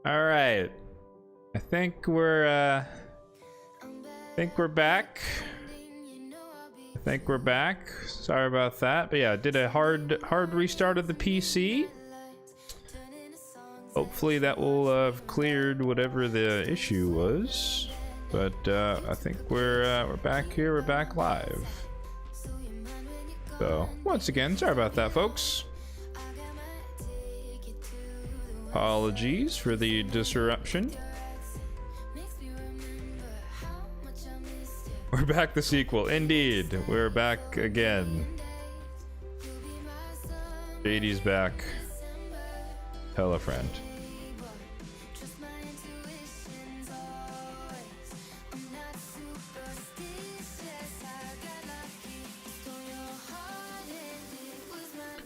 All right. I think we're back. I think we're back. Sorry about that. But yeah, did a hard restart of the PC. Hopefully that will have cleared whatever the issue was. But I think we're back here. We're back live. So once again, sorry about that, folks. Apologies for the disruption. We're back, the sequel. Indeed, we're back again. JD's back. Tell a friend.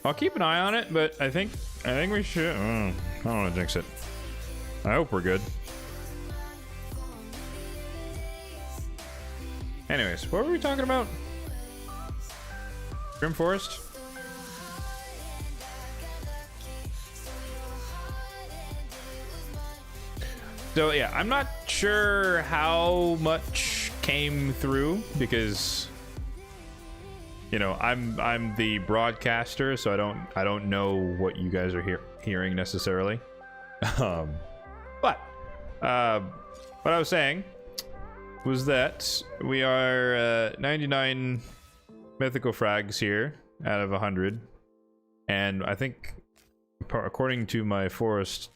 I'll keep an eye on it, but I think we should. I don't want to jinx it. I hope we're good. Anyways, what were we talking about? Grim Forest? So yeah, I'm not sure how much came through because, you know, I'm the broadcaster, so I don't know what you guys are hearing necessarily. But what I was saying was that we are 99 mythical frags here out of 100, and I think according to my forest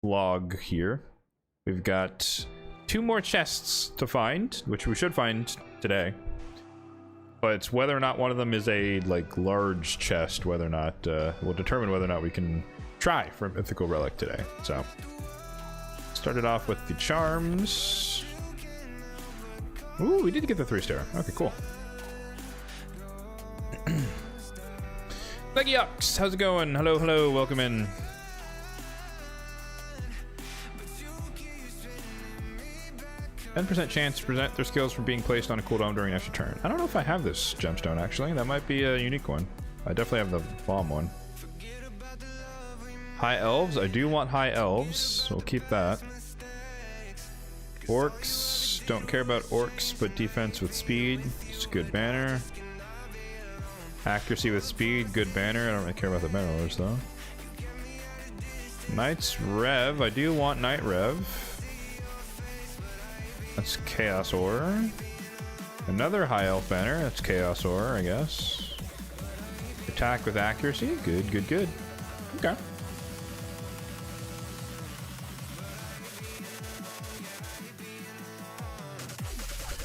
log here, we've got 2 more chests to find, which we should find today. But it's whether or not one of them is a large chest, whether or not we'll determine whether or not we can try for a mythical relic today. So started off with the charms. Ooh, we did get the 3-star. Okay, cool. Leggy Ox, how's it going? Hello, hello, welcome in. %% chance to present their skills from being placed on a cooldown during extra turn. I don't know if I have this gemstone, actually. That might be a unique one. I definitely have the bomb one. High elves? I do want high elves, so we'll keep that. Orcs. Don't care about orcs, but defense with speed. It's a good banner. Accuracy with speed, good banner. I don't really care about the bannerlords, though. Knights Rev. I do want Knight Rev. That's Chaos Ore. Another High Elf banner. That's Chaos Ore, I guess. Attack with accuracy. Good, good, good. Okay.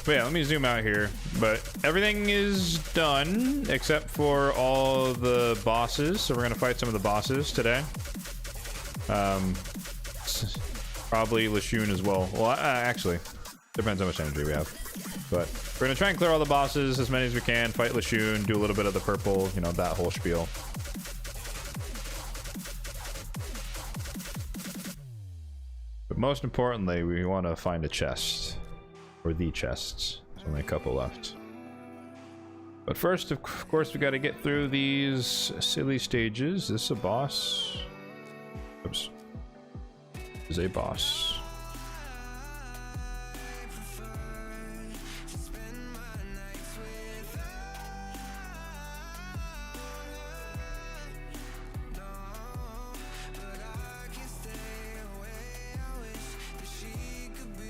But yeah, let me zoom out here. But everything is done except for all the bosses. So we're going to fight some of the bosses today. Probably Lashun as well. Well, actually, depends how much energy we have. But we're going to try and clear all the bosses, as many as we can. Fight Lashun, do a little bit of the purple, you know, that whole spiel. But most importantly, we want to find a chest. Or the chests. There's only a couple left. But first, of course, we got to get through these silly stages. Is this a boss? Oops. This is a boss.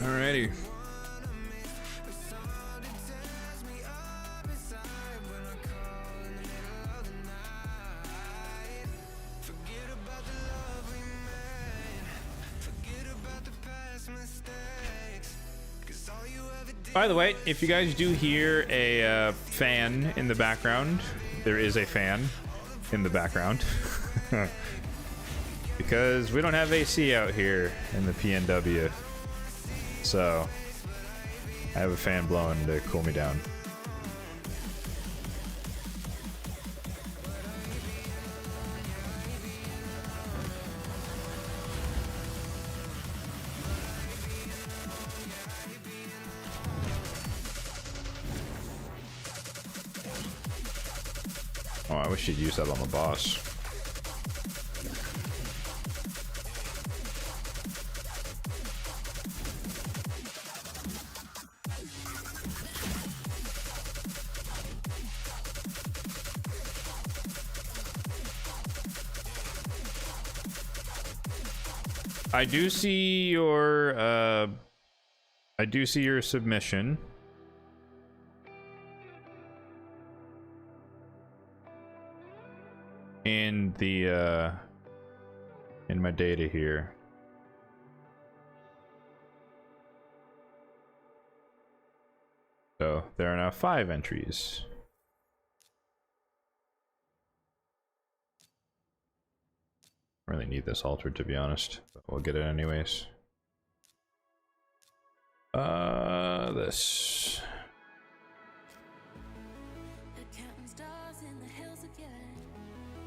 Alrighty. By the way, if you guys do hear a fan in the background, there is a fan in the background. Because we don't have AC out here in the PNW. So I have a fan blowing to cool me down. Oh, I wish you'd use that on the boss. I do see your submission. In the in my data here. So there are now 5 entries. I really need this altered, to be honest, but we'll get it anyways. This.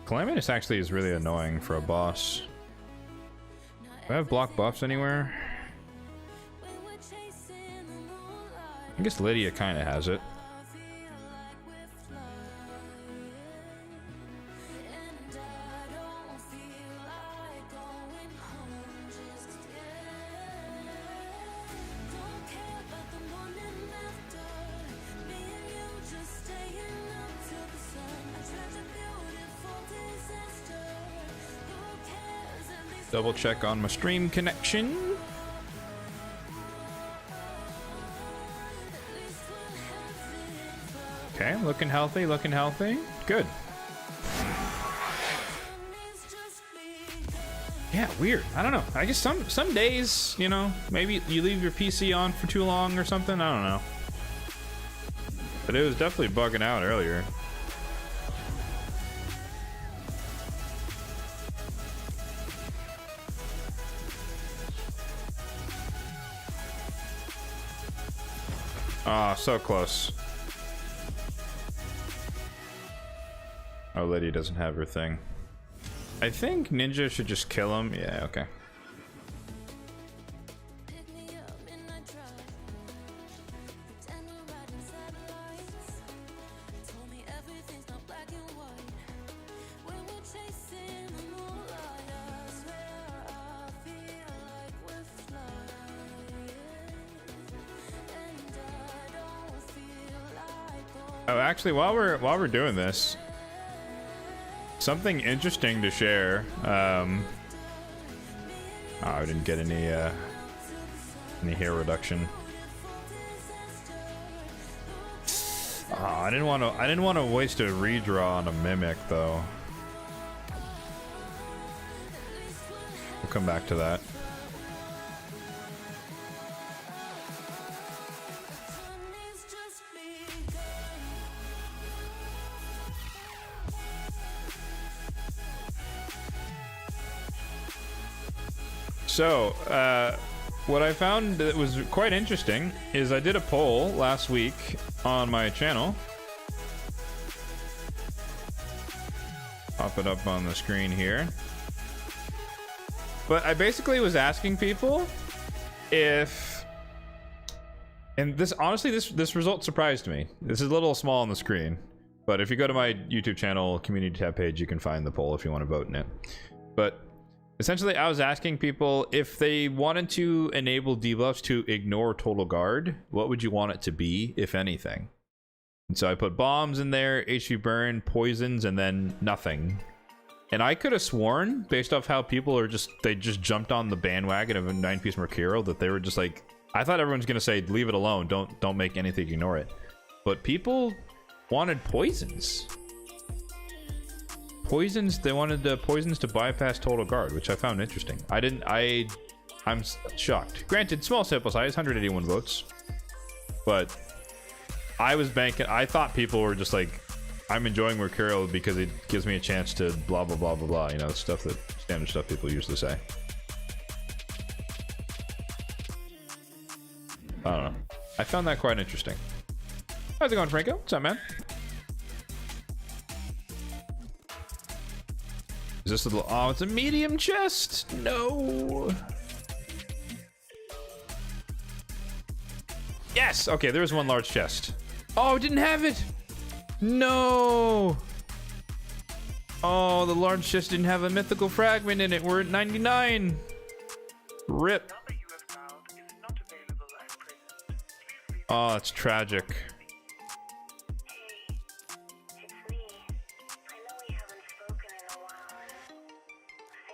Calamitous actually is really annoying for a boss. Do I have block buffs anywhere? I guess Lydia kind of has it. Double check on my stream connection. Okay, looking healthy, looking healthy. Good. Yeah, weird. I don't know. I guess some days, you know, maybe you leave your PC on for too long or something. I don't know. But it was definitely bugging out earlier. Ah, so close. Oh, Lydia doesn't have her thing. I think Ninja should just kill him. Yeah, okay. Oh, actually, while we're doing this, something interesting to share. Oh, I didn't get any hair reduction. Oh, I didn't want to waste a redraw on a mimic though. We'll come back to that. So, what I found that was quite interesting is I did a poll last week on my channel. Pop it up on the screen here. But I basically was asking people if... And this, honestly, this result surprised me. This is a little small on the screen. But if you go to my YouTube channel community tab page, you can find the poll if you want to vote in it. But... essentially, I was asking people if they wanted to enable debuffs to ignore total guard, what would you want it to be, if anything? And so I put bombs in there, HP burn, poisons, and then nothing. And I could have sworn, based off how people are they just jumped on the bandwagon of a 9-piece Mercurial, that they were just like, I thought everyone's gonna say, leave it alone, don't make anything ignore it. But people wanted poisons. Poisons, they wanted the poisons to bypass total guard, which I found interesting. I'm shocked. Granted, small sample size, 181 votes. But I was banking, I thought people were just like, I'm enjoying Mercurial because it gives me a chance to blah, blah, blah, blah, blah. You know, standard stuff people usually say. I don't know. I found that quite interesting. How's it going, Franco? What's up, man? Is this a little... oh, it's a medium chest? No. Yes! Okay, there was one large chest. Oh, it didn't have it! No! Oh, the large chest didn't have a mythical fragment in it. We're at 99. Rip. Oh, that's tragic.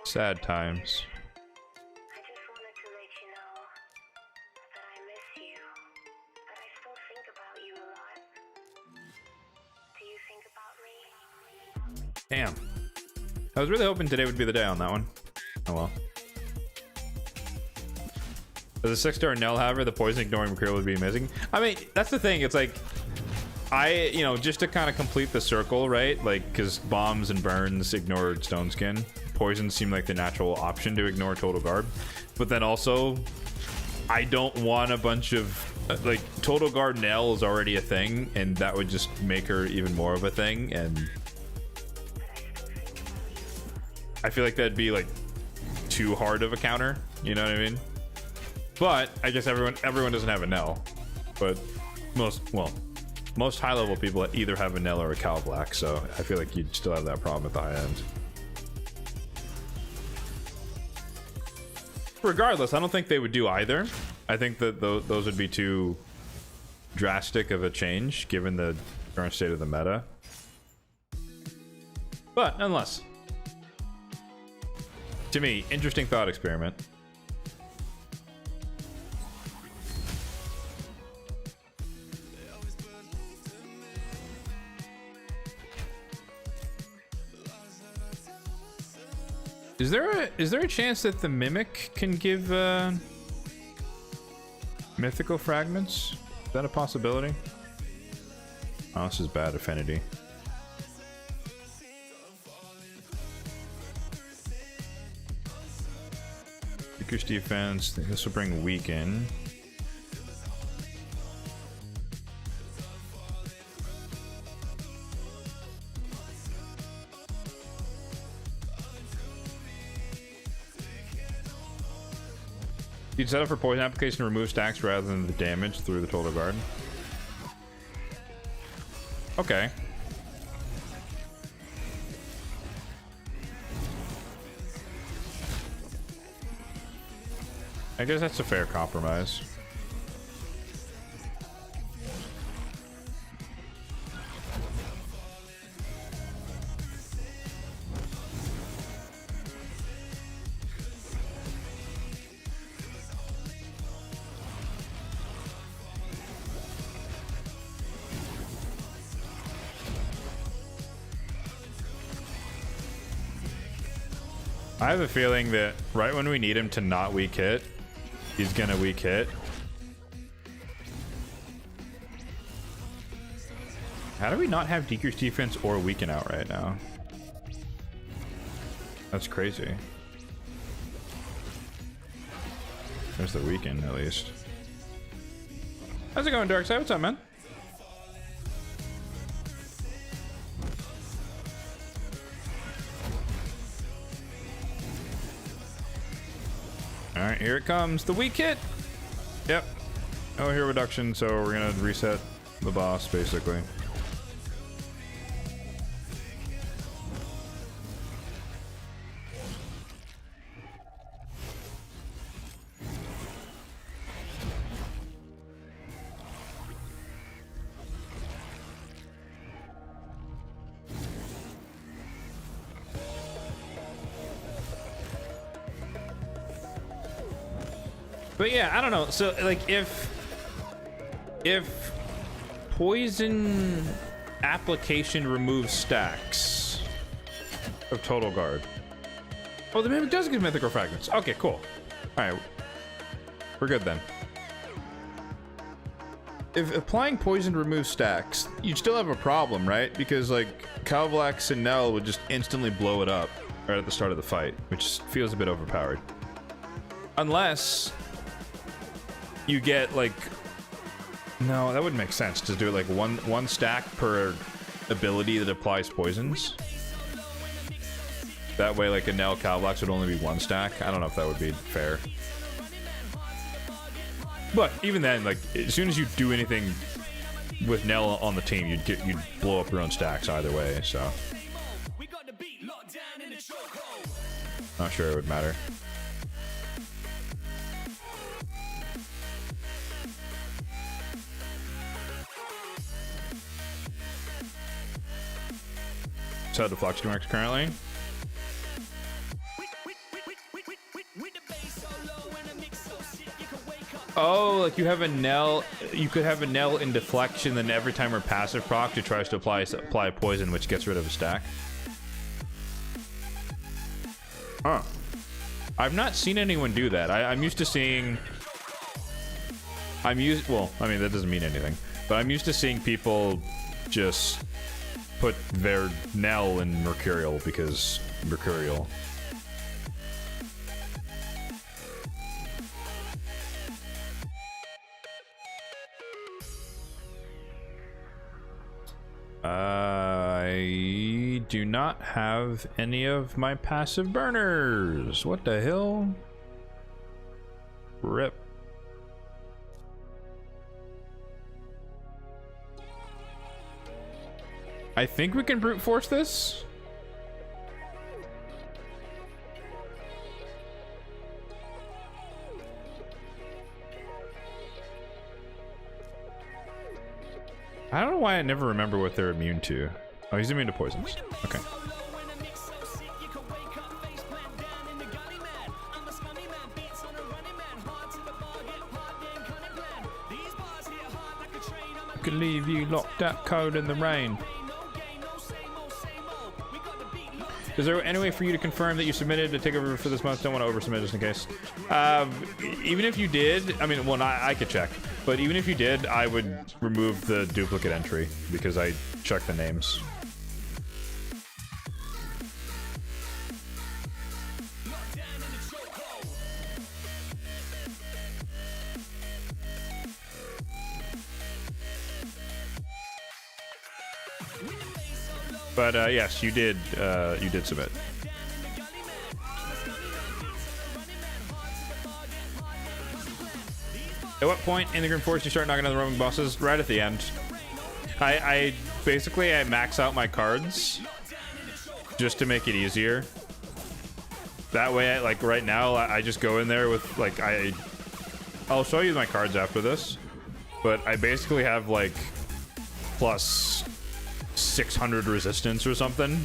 Sad times. Damn. I was really hoping today would be the day on that one. Oh well. As a 6-star Nell, however, the poison ignoring Mercurial would be amazing. I mean, that's the thing. It's like, you know, just to kind of complete the circle, right? Like, because bombs and burns ignore Stone Skin. Poison seemed like the natural option to ignore Total Guard. But then also, I don't want a bunch of, like, Total Guard Nell is already a thing, and that would just make her even more of a thing, and I feel like that'd be, like, too hard of a counter, you know what I mean? But I guess everyone doesn't have a Nell, but most high level people either have a Nell or a Cal Black, so I feel like you'd still have that problem at the high end. Regardless, I don't think they would do either. I think that those would be too drastic of a change given the current state of the meta. But nonetheless, to me, interesting thought experiment. Is there a chance that the Mimic can give mythical fragments? Is that a possibility? Oh, this is bad affinity. Decrease defense. This will bring weaken. You'd set up for poison application to remove stacks rather than the damage through the Total Guard. Okay. I guess that's a fair compromise. I have a feeling that right when we need him to not weak hit, he's gonna weak hit. How do we not have decreased defense or weaken out right now? That's crazy. There's the weaken at least. How's it going, Darkside? What's up, man? Alright, here it comes. The weak hit! Yep. No hero reduction, so we're gonna reset the boss, basically. But yeah, I don't know. So like if poison application removes stacks of Total Guard. Oh, the Mimic does give mythical fragments. Okay, cool. Alright. We're good then. If applying poison removes stacks, you'd still have a problem, right? Because like Calvlax Sinel would just instantly blow it up right at the start of the fight, which feels a bit overpowered. Unless you get like, no, that wouldn't make sense to do it like one stack per ability that applies poisons. That way, like a Nell Calvlax would only be one stack. I don't know if that would be fair. But even then, like as soon as you do anything with Nell on the team, you'd blow up your own stacks either way. So not sure it would matter. So the Flux Max currently. Oh, like you have a Nell, you could have a Nell in deflection, then every time her passive proc, it tries to apply poison, which gets rid of a stack. Huh. I've not seen anyone do that. I'm used to seeing... Well, I mean, that doesn't mean anything. But I'm used to seeing people just put their Nell in Mercurial because Mercurial. I do not have any of my passive burners. What the hell? Rip. I think we can brute force this. I don't know why I never remember what they're immune to. Oh, he's immune to poisons. Okay. Can leave you locked up cold in the rain. Is there any way for you to confirm that you submitted to take over for this month? Don't want to oversubmit just in case. Even if you did, I mean, well, I could check, but even if you did, I would remove the duplicate entry because I checked the names. But yes, you did submit. At what point in the Grim Forest you start knocking on the roaming bosses? Right at the end. I basically max out my cards just to make it easier. That way, like right now, I just go in there with like I'll show you my cards after this, but I basically have like plus 600 resistance or something.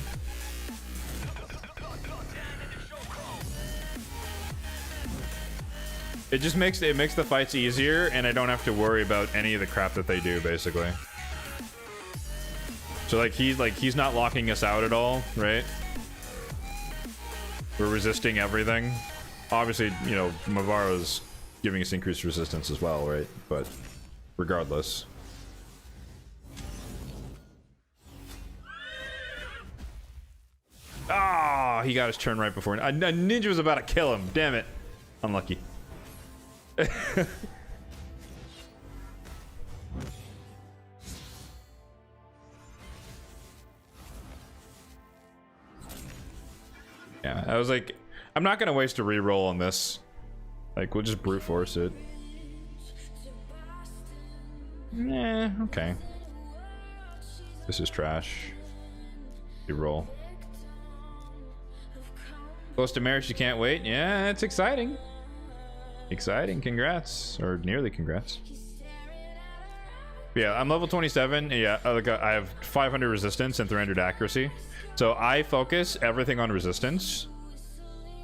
It just makes the fights easier, and I don't have to worry about any of the crap that they do, basically. So like he's not locking us out at all, right? We're resisting everything. Obviously, you know, Mavaro's giving us increased resistance as well, right? But regardless. Ah, oh, he got his turn right before. A ninja was about to kill him. Damn it. Unlucky. Yeah, I was like, I'm not gonna waste a reroll on this. Like, we'll just brute force it. Nah, okay. This is trash. Reroll. Close to marriage, you can't wait. Yeah, it's exciting. Exciting, congrats. Or nearly congrats. Yeah, I'm level 27. Yeah, I have 500 resistance and 300 accuracy. So I focus everything on resistance.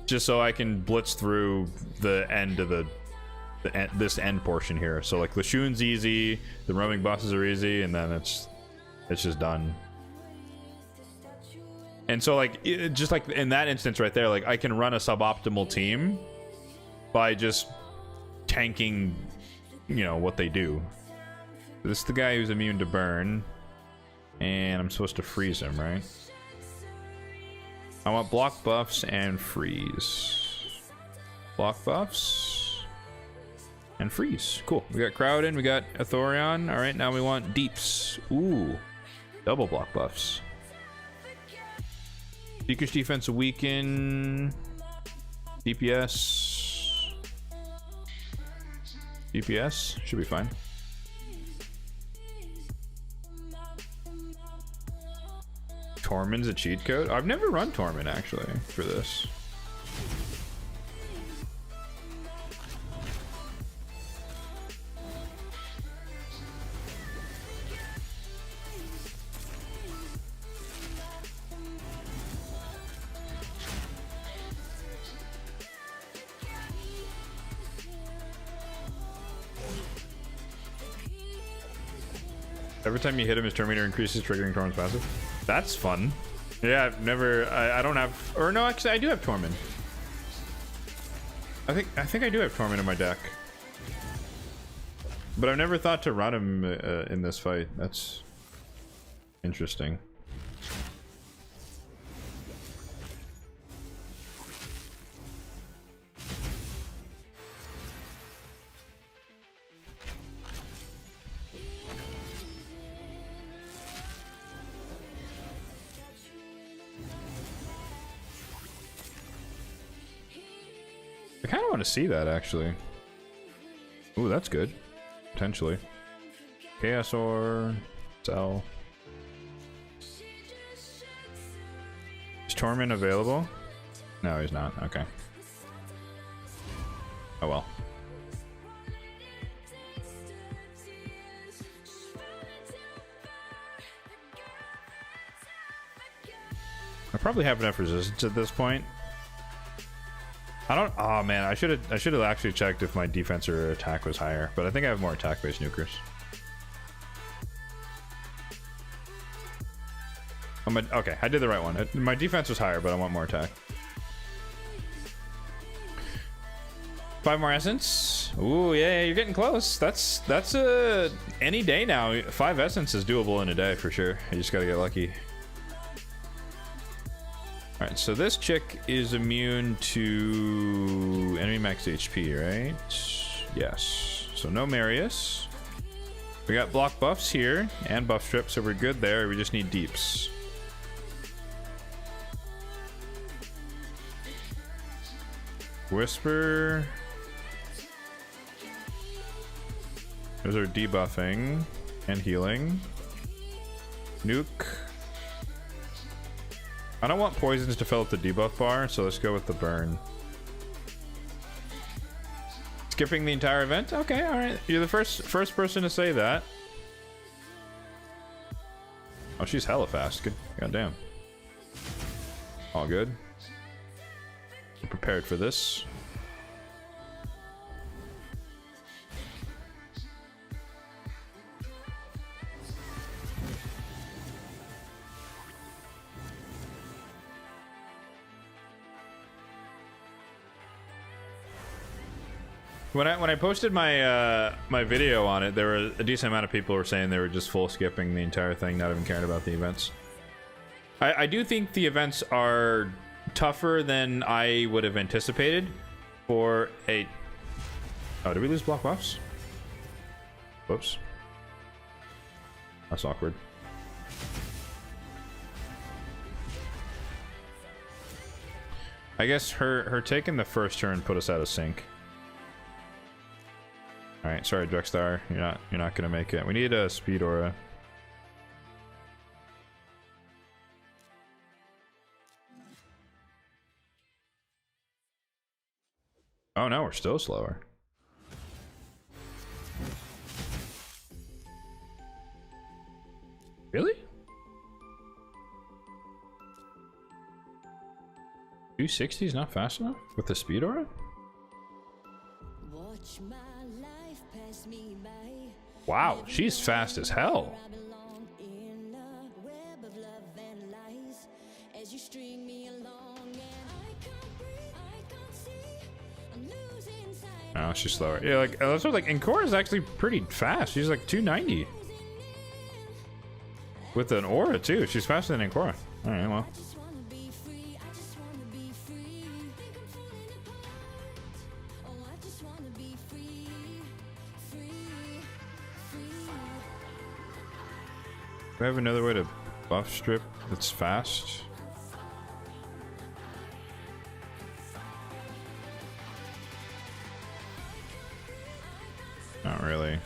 Just so I can blitz through the end of this end portion here. So like Lashun's easy, the roaming bosses are easy, and then it's just done. And so like just like in that instance right there, like I can run a suboptimal team by just tanking, you know, what they do. This is the guy who's immune to burn, and I'm supposed to freeze him, right? I want block buffs and freeze. Block buffs and freeze. Cool. We got Crowden, we got Athorion. All right, now we want Deeps. Ooh, double block buffs. Seeker's defense weaken. DPS. DPS should be fine. Tormund's a cheat code? I've never run Tormund actually for this. Every time you hit him, his turn meter increases, triggering Tormund's passive. That's fun. Yeah, I've never. I don't have. Or no, actually, I do have Tormund. I think I do have Torment in my deck. But I've never thought to run him in this fight. That's interesting. I kind of want to see that, actually. Ooh, that's good. Potentially. Chaosaur. Cell. Is Torment available? No, he's not. Okay. Oh well. I probably have enough resistance at this point. I don't. Oh man, I should have actually checked if my defense or attack was higher, but I think I have more attack-based nukers. Oh, okay, I did the right one. My defense was higher, but I want more attack. 5 more essence. Ooh, yeah, you're getting close. That's any day now. 5 essence is doable in a day for sure. You just gotta get lucky. Alright, so this chick is immune to enemy max HP, right? Yes. So no Marius. We got block buffs here and buff strip, so we're good there. We just need deeps. Whisper. Those are debuffing and healing. Nuke. I don't want poisons to fill up the debuff bar, so let's go with the burn. Skipping the entire event? Okay, alright. You're the first person to say that. Oh, she's hella fast. Good. Goddamn. All good. I'm prepared for this. When I posted my my video on it, there were a decent amount of people who were saying they were just full skipping the entire thing, not even caring about the events. I do think the events are tougher than I would have anticipated for a... Oh, did we lose block buffs? Whoops. That's awkward. I guess her taking the first turn put us out of sync. All right, sorry, Drexstar, you're not gonna make it. We need a speed aura. Oh no, we're still slower. Really? 260 is not fast enough with the speed aura? Wow, she's fast as hell. Oh, she's slower. Yeah, like that's what, like Encore is actually pretty fast. She's like 290 with an aura too. She's faster than Encore. All right, well. Do I have another way to buff strip that's fast? Not really.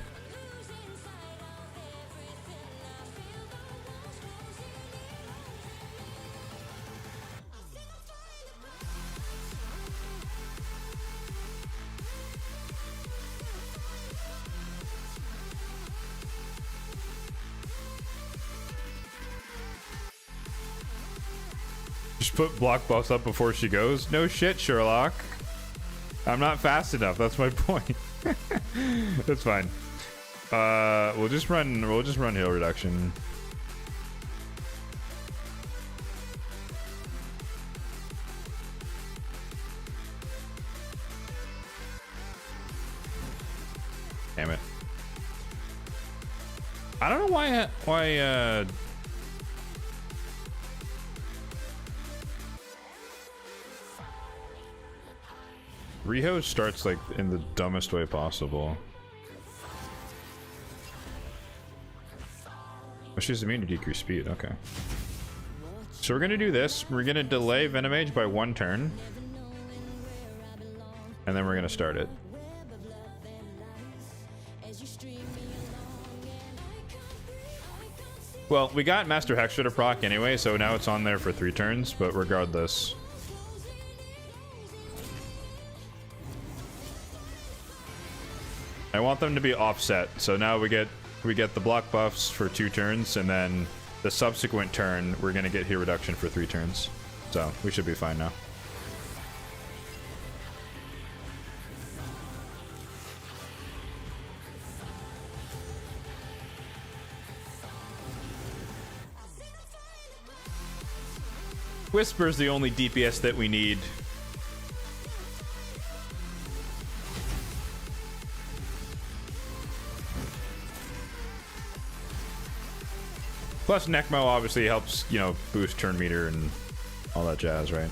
Just put block buffs up before she goes? No shit, Sherlock. I'm not fast enough, that's my point. That's fine. We'll just run heal reduction. Damn it. I don't know why Riho starts like in the dumbest way possible. Oh, she's immune to decrease speed, okay. So we're gonna do this. We're gonna delay Venomage by 1 turn. And then we're gonna start it. Well, we got Master Hextra to proc anyway, so now it's on there for 3 turns, but regardless. I want them to be offset, so now we get the block buffs for 2 turns, and then the subsequent turn we're gonna get hit reduction for 3 turns. So we should be fine now. Whisper's the only DPS that we need. Plus Necmo obviously helps, you know, boost turn meter and all that jazz, right?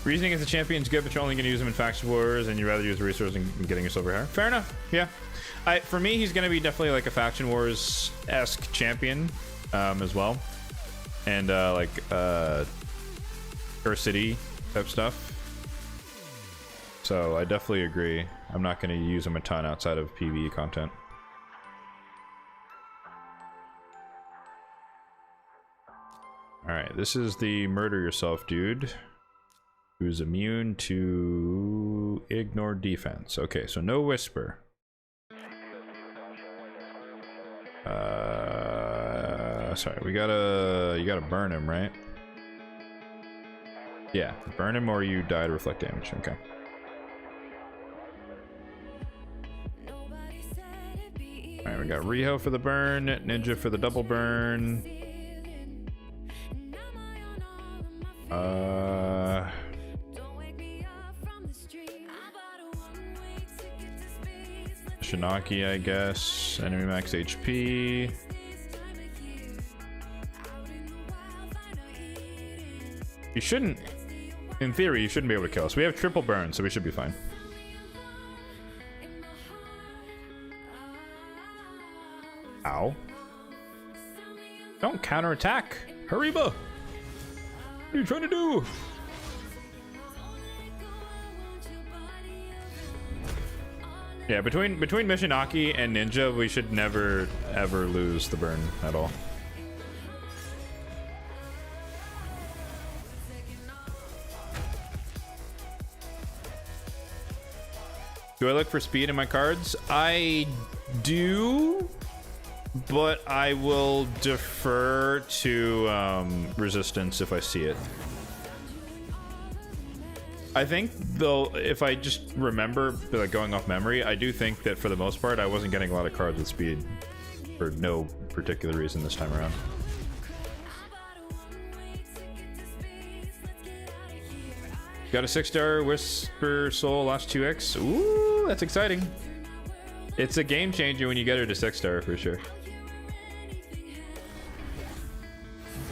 Reasoning as a champion's good, but you're only going to use him in Faction Wars, and you'd rather use the resource than getting yourself over here. Fair enough. Yeah. For me, he's going to be definitely like a Faction Wars-esque champion as well. And like Earth City type stuff. So I definitely agree. I'm not going to use him a ton outside of PvE content. Alright, this is the murder yourself dude. Who's immune to ignore defense. Okay, so no whisper. Sorry, you gotta burn him, right? Yeah, burn him or you die to reflect damage. Okay. Alright, we got Riho for the burn, Ninja for the double burn. Shinaki, I guess. Enemy max HP. You shouldn't, in theory, you shouldn't be able to kill us. We have triple burn, so we should be fine. Ow. Don't counterattack. Hariba! What are you trying to do? Yeah, between Mishinaki and Ninja, we should never ever lose the burn at all. Do I look for speed in my cards? I do, but I will defer to resistance if I see it. I think, though, if I just remember, like, going off memory, I do think that for the most part I wasn't getting a lot of cards with speed for no particular reason this time around. Got a 6-star Whisper Soul last 2x. Ooh, that's exciting. It's a game changer when you get her to 6-star for sure.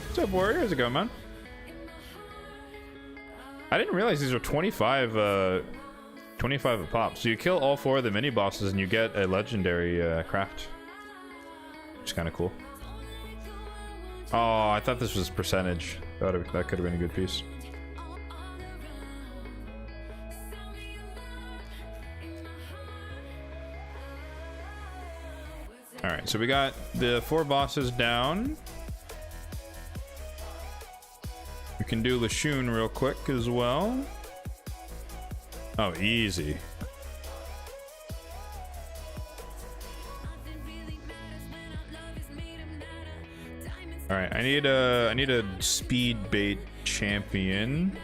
What's up, Warrior? How's it going, man? I didn't realize these are 25 a pop. So you kill all 4 of the mini bosses and you get a legendary craft, which is kind of cool. Oh, I thought this was percentage. That could have been a good piece. All right, so we got the 4 bosses down. We can do Lashun real quick as well. Oh, easy. All right, I need a speed bait champion.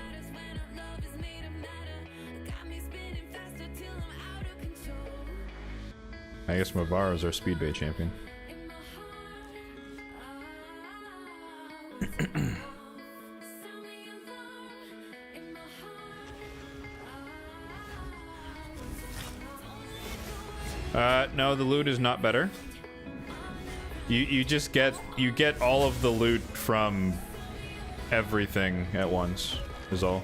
I guess Mavara is our speed bait champion. No, the loot is not better. You just get all of the loot from everything at once, is all.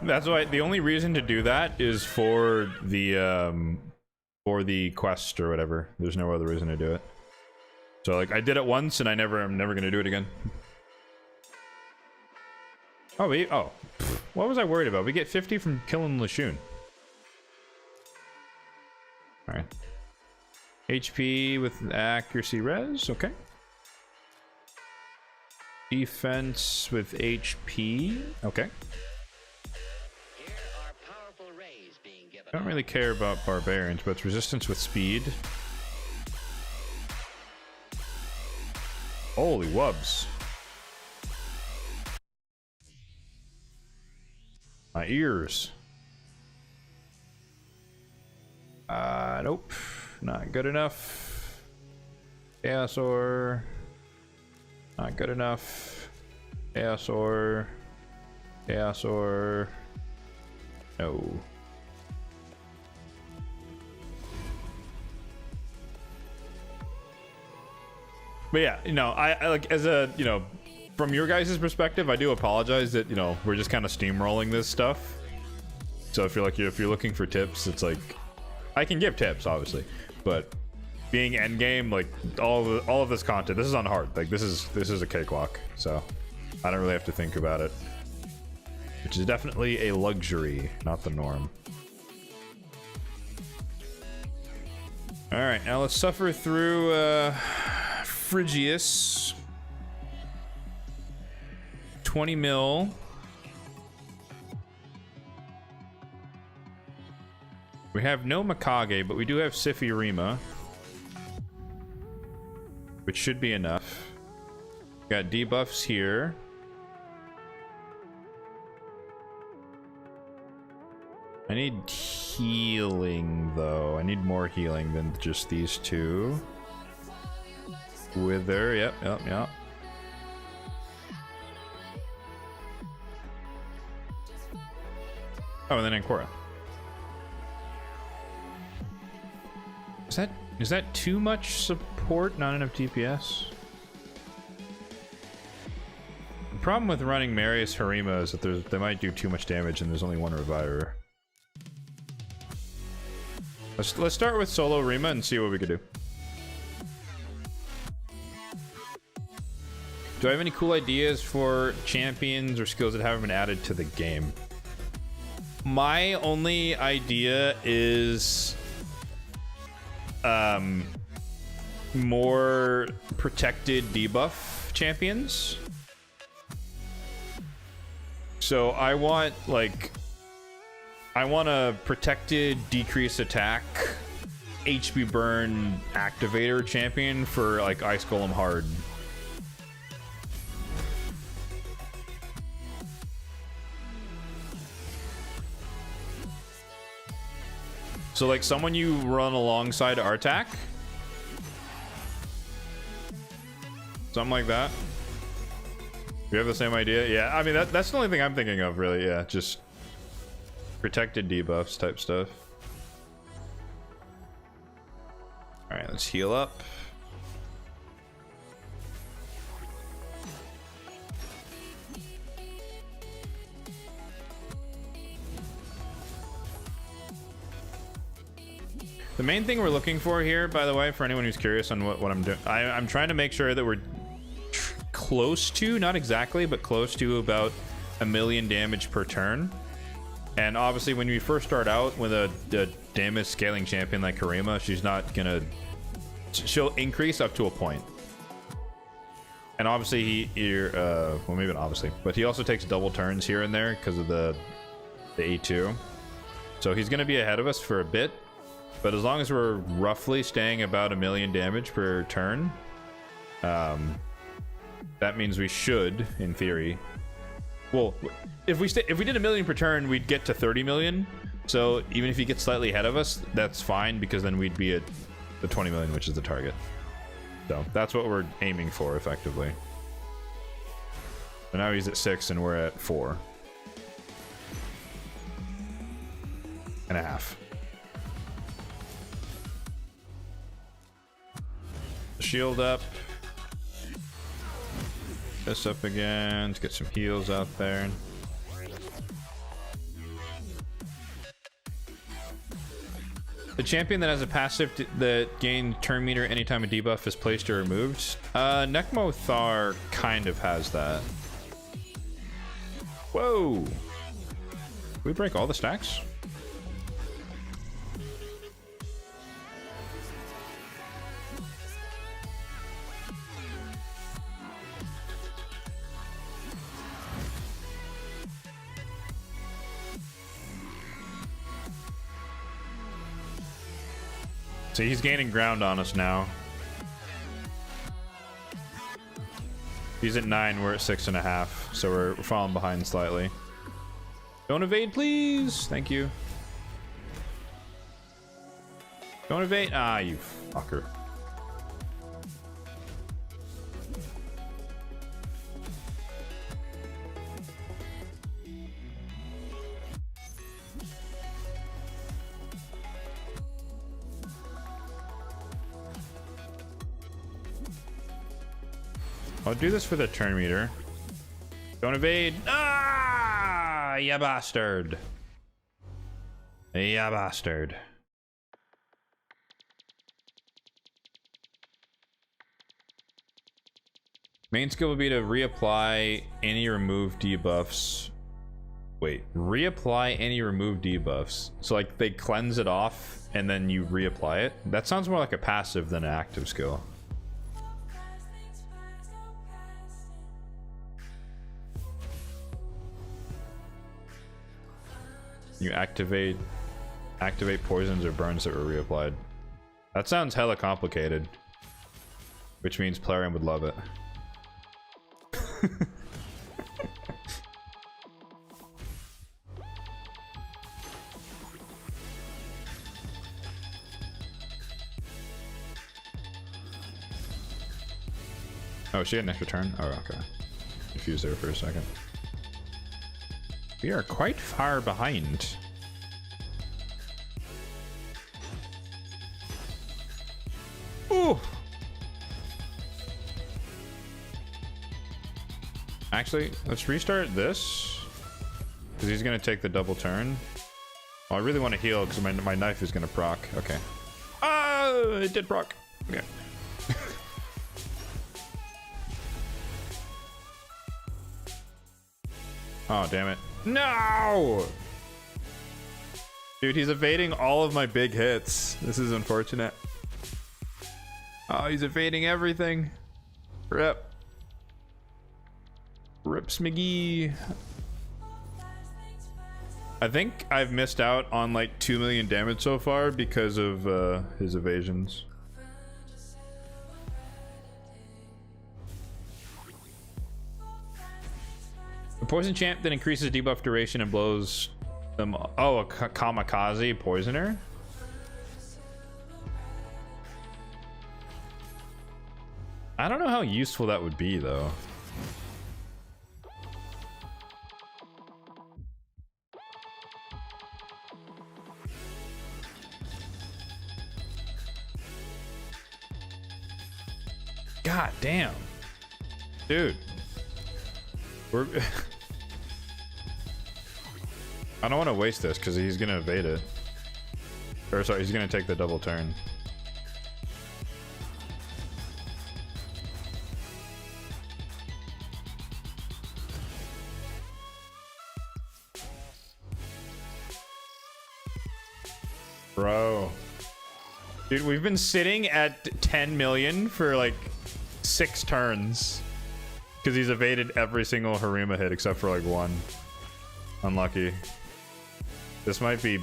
That's why the only reason to do that is for the quest or whatever. There's no other reason to do it. So like I did it once and I'm never gonna do it again. Oh what was I worried about? We get 50 from killing Lashun. Alright. HP with accuracy res, okay. Defense with HP, okay. I don't really care about barbarians, but it's resistance with speed. Holy wubs. My ears. Nope. Not good enough. Chaos Ore. Not good enough. Chaos Ore. Chaos Ore. No. But yeah, you know, I like as a, you know, from your guys' perspective, I do apologize that, you know, we're just kind of steamrolling this stuff. So if you're looking for tips, it's like I can give tips, obviously, but being endgame, like all of this content, this is on hard. Like this is a cakewalk, so I don't really have to think about it, which is definitely a luxury, not the norm. All right, now let's suffer through Phrygius. 20 mil. We have no Mikage, but we do have Sifirima, which should be enough. Got debuffs here. I need healing, though. I need more healing than just these two. Wither, yep. Oh, and then Ancora. Is that too much support? Not enough DPS? The problem with running Marius Harima is that they might do too much damage and there's only one reviver. Let's start with solo Rima and see what we can do. Do I have any cool ideas for champions or skills that haven't been added to the game? My only idea is more protected debuff champions. So I want a protected decrease attack HP burn activator champion for like Ice Golem hard. So like someone you run alongside Artak. Something like that. You have the same idea? Yeah, I mean that's the only thing I'm thinking of really, yeah. Just protected debuffs type stuff. Alright, let's heal up. The main thing we're looking for here, by the way, for anyone who's curious on what I'm doing, I'm trying to make sure that we're close to, not exactly, but close to about 1 million damage per turn. And obviously when we first start out with a damage scaling champion like Harima, she's not gonna, she'll increase up to a point. And obviously well maybe not obviously, but he also takes double turns here and there because of the A2. So he's gonna be ahead of us for a bit. But as long as we're roughly staying about 1 million damage per turn, that means we should, in theory. Well, if we did 1 million per turn, we'd get to 30 million. So even if he gets slightly ahead of us, that's fine, because then we'd be at the 20 million, which is the target. So that's what we're aiming for, effectively. But now he's at 6 and we're at 4.5. Shield up. This up again. Let's get some heals out there. The champion that has a passive that gains turn meter anytime a debuff is placed or removed. Nekmo Thar kind of has that. Whoa! Did we break all the stacks? So he's gaining ground on us now. He's at 9, we're at 6.5, so we're falling behind slightly. Don't evade, please. Thank you. Don't evade. Ah, you fucker. I'll do this for the turn meter. Don't evade. Ah, ya bastard. Ya bastard. Main skill will be to reapply any removed debuffs. Wait, reapply any removed debuffs. So like they cleanse it off and then you reapply it? That sounds more like a passive than an active skill. You activate poisons or burns that were reapplied. That sounds hella complicated. Which means Plarium would love it. Oh, she had an extra turn? Oh, okay. Confused there for a second. We are quite far behind. Ooh. Actually, let's restart this. Because he's going to take the double turn. Oh, I really want to heal because my knife is going to proc. Okay. Ah, it did proc. Okay. Oh, damn it. No! Dude, he's evading all of my big hits. This is unfortunate. Oh, he's evading everything. Rip. Rips McGee. I think I've missed out on like 2 million damage so far because of his evasions. A poison champ that increases debuff duration and blows them. Oh, a kamikaze poisoner? I don't know how useful that would be, though. God damn. Dude. We're... I don't want to waste this because he's going to evade it. Or sorry, he's going to take the double turn. Bro. Dude, we've been sitting at 10 million for like 6 turns. Because he's evaded every single Harima hit except for like 1. Unlucky. This might be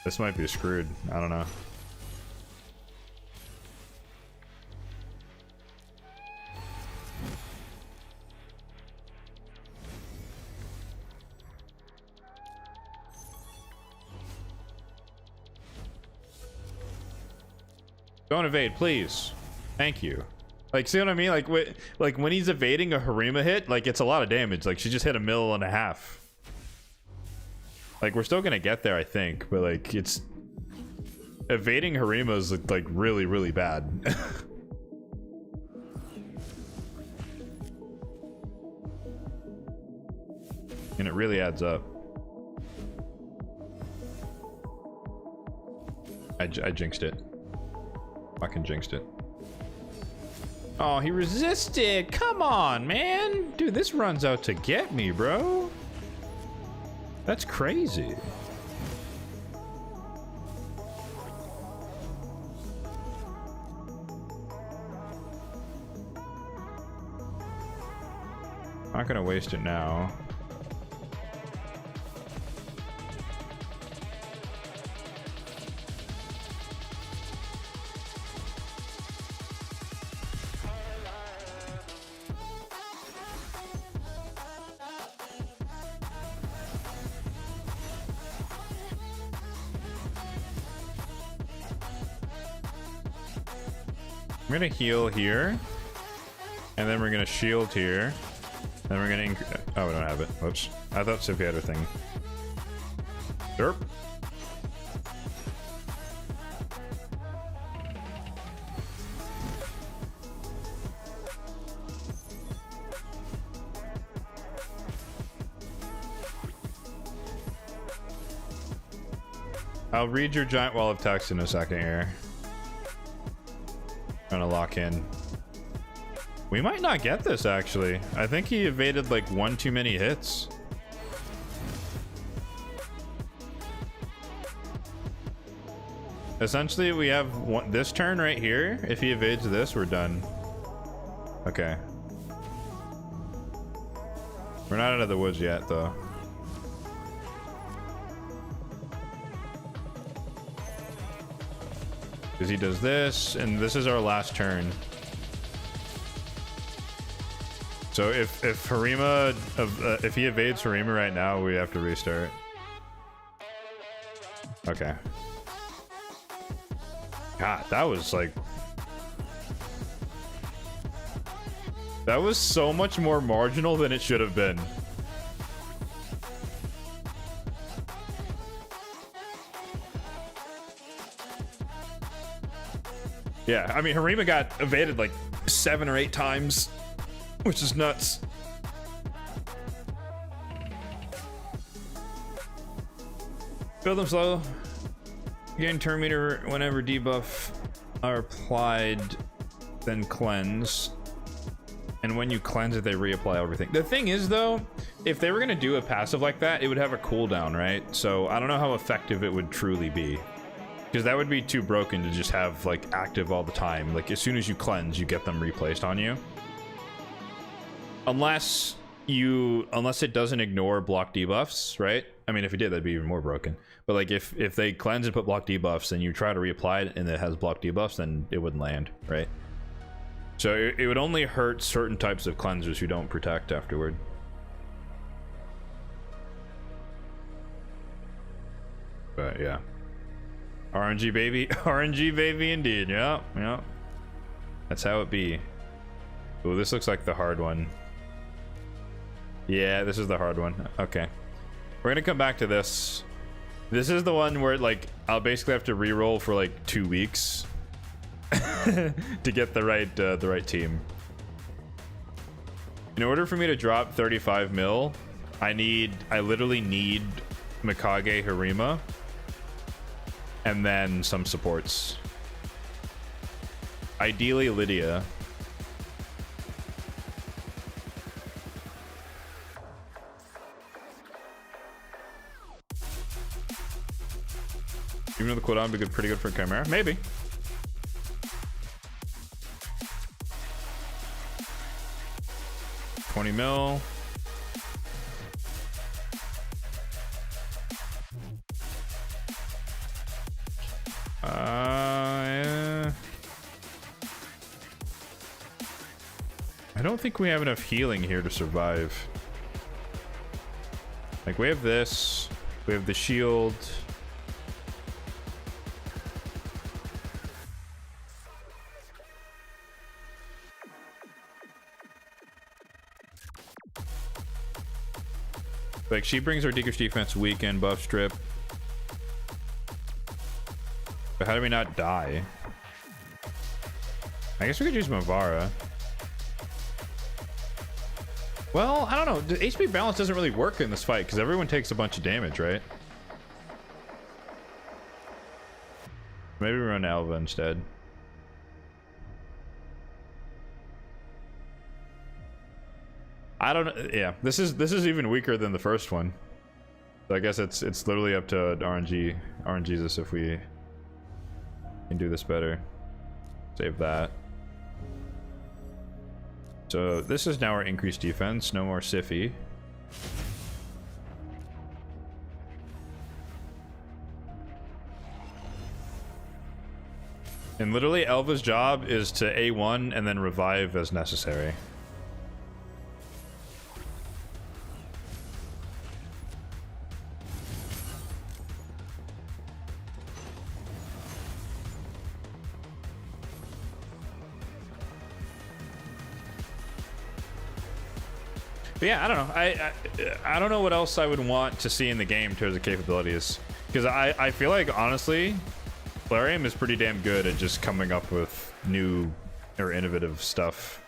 This might be screwed. I don't know. Don't evade, please. Thank you. Like, see what I mean? Like when he's evading a Harima hit, like, it's a lot of damage. Like, she just hit 1.5 million. Like, we're still gonna get there, I think. But, like, it's... evading Harima is, like, really, really bad. And it really adds up. I jinxed it. Fucking jinxed it. Oh, he resisted. Come on, man. Dude, this runs out to get me, bro. That's crazy. Not gonna waste it now. I'm gonna heal here, and then we're gonna shield here, and then we're gonna oh, we don't have it. Whoops. I thought Sophie had her thing. Derp. I'll read your giant wall of text in a second here. Gonna lock in. We might not get this, actually. I think he evaded like 1 too many hits. Essentially, we have this turn right here. If he evades this, we're done. Okay. We're not out of the woods yet, though. Because he does this, and this is our last turn. So if Harima, if he evades Harima right now, we have to restart. Okay. God, that was like... that was so much more marginal than it should have been. Yeah, I mean, Harima got evaded like 7 or 8 times, which is nuts. Build them slow. Gain turn meter whenever debuff are applied, then cleanse. And when you cleanse it, they reapply everything. The thing is, though, if they were going to do a passive like that, it would have a cooldown, right? So I don't know how effective it would truly be. Because that would be too broken to just have like active all the time. Like as soon as you cleanse, you get them replaced on you. Unless it doesn't ignore block debuffs, right? I mean, if it did, that'd be even more broken. But like if they cleanse and put block debuffs and you try to reapply it and it has block debuffs, then it wouldn't land, right? So it would only hurt certain types of cleansers who don't protect afterward. But yeah. RNG baby. RNG baby indeed. Yeah, yeah. That's how it be. Oh, this looks like the hard one. Yeah, this is the hard one. Okay. We're gonna come back to this. This is the one where like I'll basically have to re-roll for like 2 weeks to get the right team. In order for me to drop 35 mil, I literally need Mikage Harima and then some supports. Ideally Lydia. Even though the cooldown would be pretty good for Chimera? Maybe. $20 mil. Yeah. I don't think we have enough healing here to survive. Like, we have this. We have the shield. Like, she brings our decreased defense weaken buff strip. But how do we not die? I guess we could use Mavara. Well, I don't know. The HP balance doesn't really work in this fight because everyone takes a bunch of damage, right? Maybe we run Alva instead. I don't know. Yeah, this is even weaker than the first one. So I guess it's literally up to RNGesus if we can do this better. Save that. So this is now our increased defense. No more Siphi. And literally Elva's job is to A1 and then revive as necessary. But yeah, I don't know. I don't know what else I would want to see in the game in terms of capabilities, because I feel like honestly, Plarium is pretty damn good at just coming up with new or innovative stuff.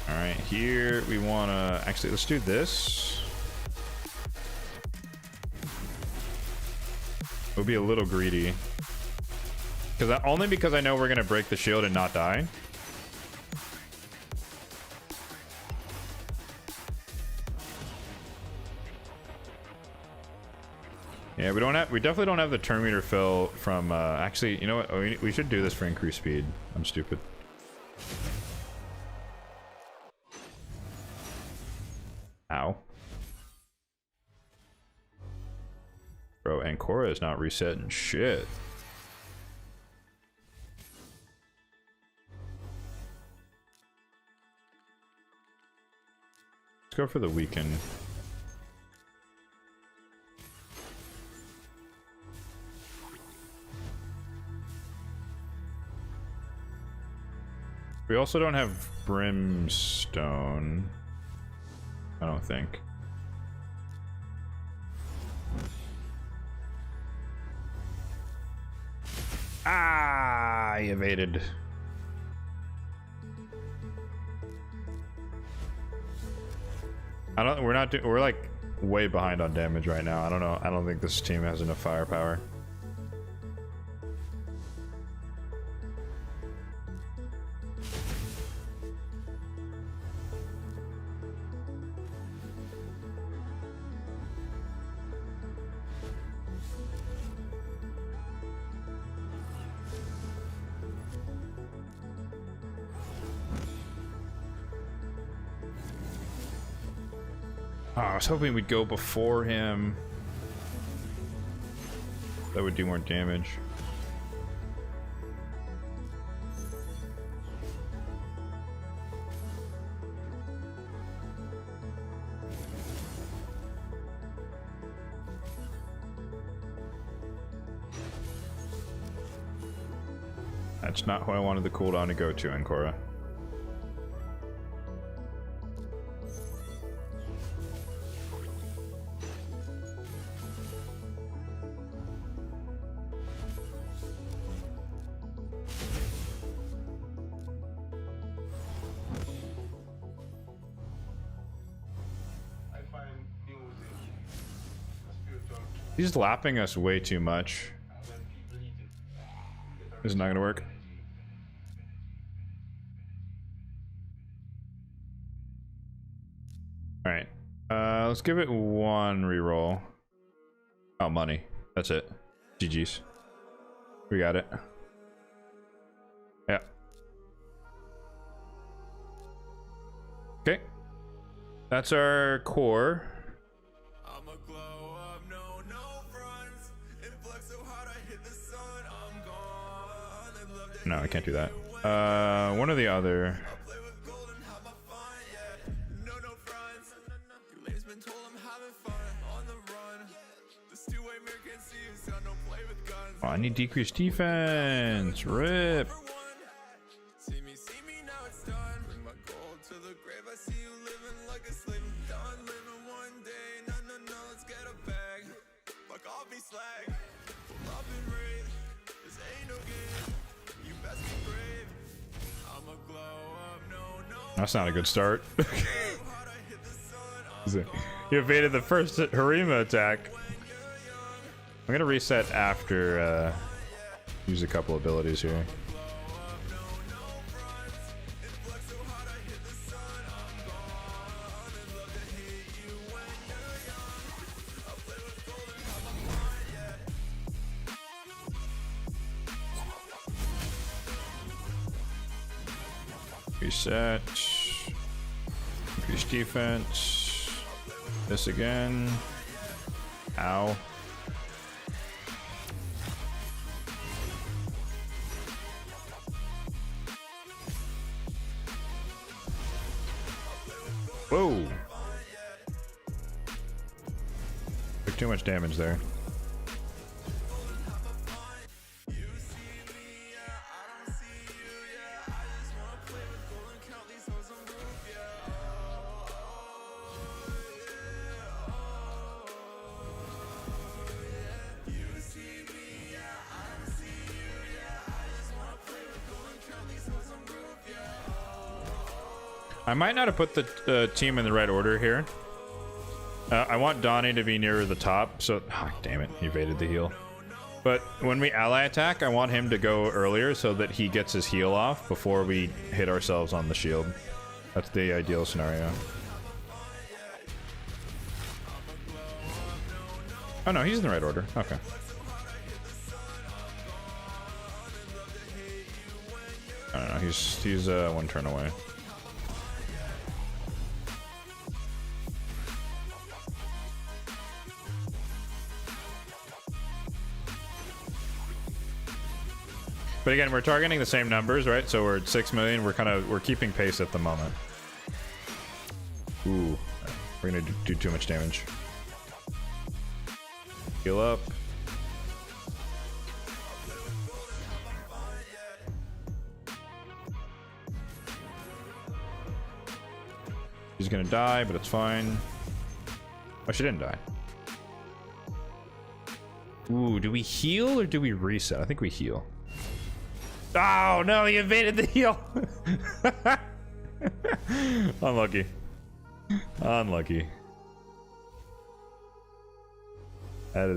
All right, here we want to actually let's do this. We'll be a little greedy. Only because I know we're gonna break the shield and not die. Yeah, we definitely don't have the turn meter fill from actually, you know what? We should do this for increased speed. I'm stupid. Ow. Bro, Ancora is not resetting shit. Let's go for the weaken. We also don't have Brimstone, I don't think. Ah, I evaded. We're like way behind on damage right now. I don't know. I don't think this team has enough firepower. Oh, I was hoping we'd go before him. That would do more damage. That's not who I wanted the cooldown to go to, Ancora. He's lapping us way too much. This is not gonna work. Alright. Let's give it one reroll. Oh, money. That's it. GG's. We got it. Yeah. Okay. That's our core. No, I can't do that. One or the other. Oh, I need decreased defense. Rip. That's not a good start. You evaded the first Harima attack. I'm gonna reset after use a couple abilities here. Reset. Increase defense. This again. Ow. Whoa. Took too much damage there. I might not have put the team in the right order here. I want Donnie to be near the top, so... Oh, damn it, he evaded the heal. But when we ally attack, I want him to go earlier so that he gets his heal off before we hit ourselves on the shield. That's the ideal scenario. Oh no, he's in the right order. Okay. I don't know, he's one turn away. But again, we're targeting the same numbers, right? So we're at 6 million. We're keeping pace at the moment. Ooh, we're gonna do too much damage. Heal up. She's gonna die, but it's fine. Oh, she didn't die. Ooh, do we heal or do we reset? I think we heal. Oh no, he evaded the heal. Unlucky. Unlucky. That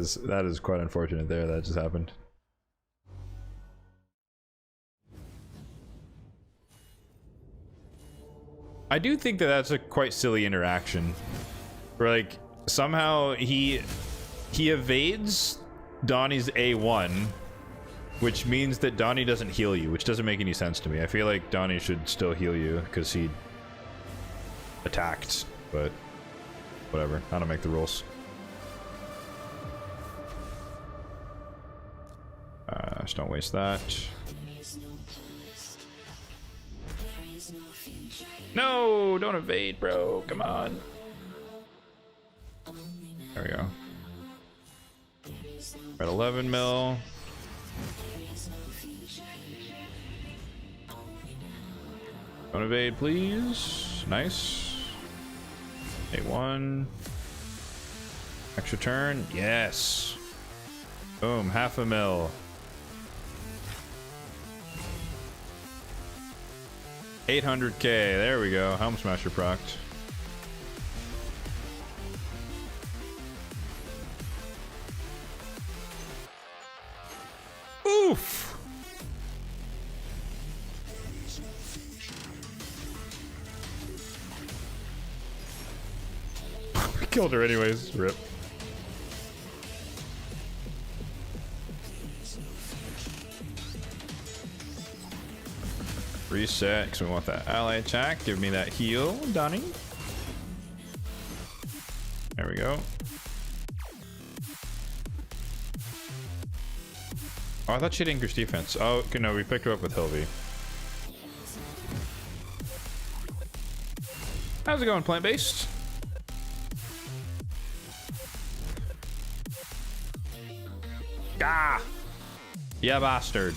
is quite unfortunate there. That just happened. I do think that that's a quite silly interaction. Where like somehow he evades Donnie's A1. Which means that Donnie doesn't heal you, which doesn't make any sense to me. I feel like Donnie should still heal you because he attacked, but whatever. I don't make the rules. Just don't waste that. No, don't evade, bro. Come on. There we go. We're at 11 mil. Don't evade, please. Nice. A1. Extra turn. Yes. Boom. Half a mil. 800k. There we go. Helm Smasher procced. Oof. Killed her anyways. Rip. Reset, because we want that ally attack. Give me that heal, Donnie. go. Oh, I thought she'd increase defense. Oh, okay, no, we picked her up with Hilvy. How's it going, plant-based? Ah! Yeah, bastard.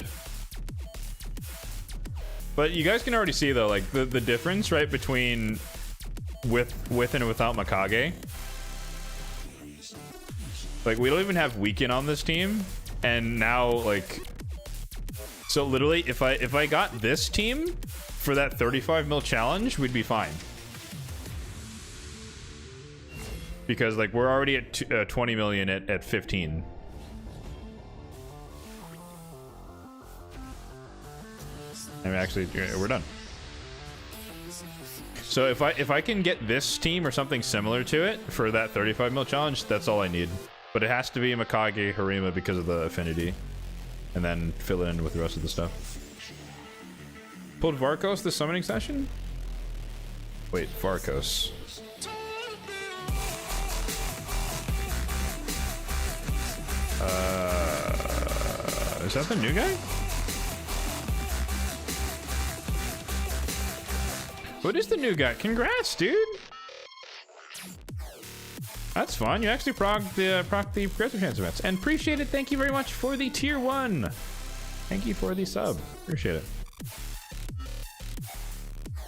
But you guys can already see, though, like, the difference, right, between with and without Mikage. Like, we don't even have Weekend on this team, and now, like... So, literally, if I got this team for that 35 mil challenge, we'd be fine. Because, like, we're already at 20 million at 15. I mean, actually, we're done. So if I can get this team or something similar to it for that 35 mil challenge, that's all I need. But it has to be Mikage, Harima because of the affinity. And then fill it in with the rest of the stuff. Pulled Varkos this summoning session? Wait, Varkos. Is that the new guy? What is the new guy? Congrats, dude! That's fun. You actually proc the progressive chance events. And appreciate it. Thank you very much for the tier 1. Thank you for the sub. Appreciate it.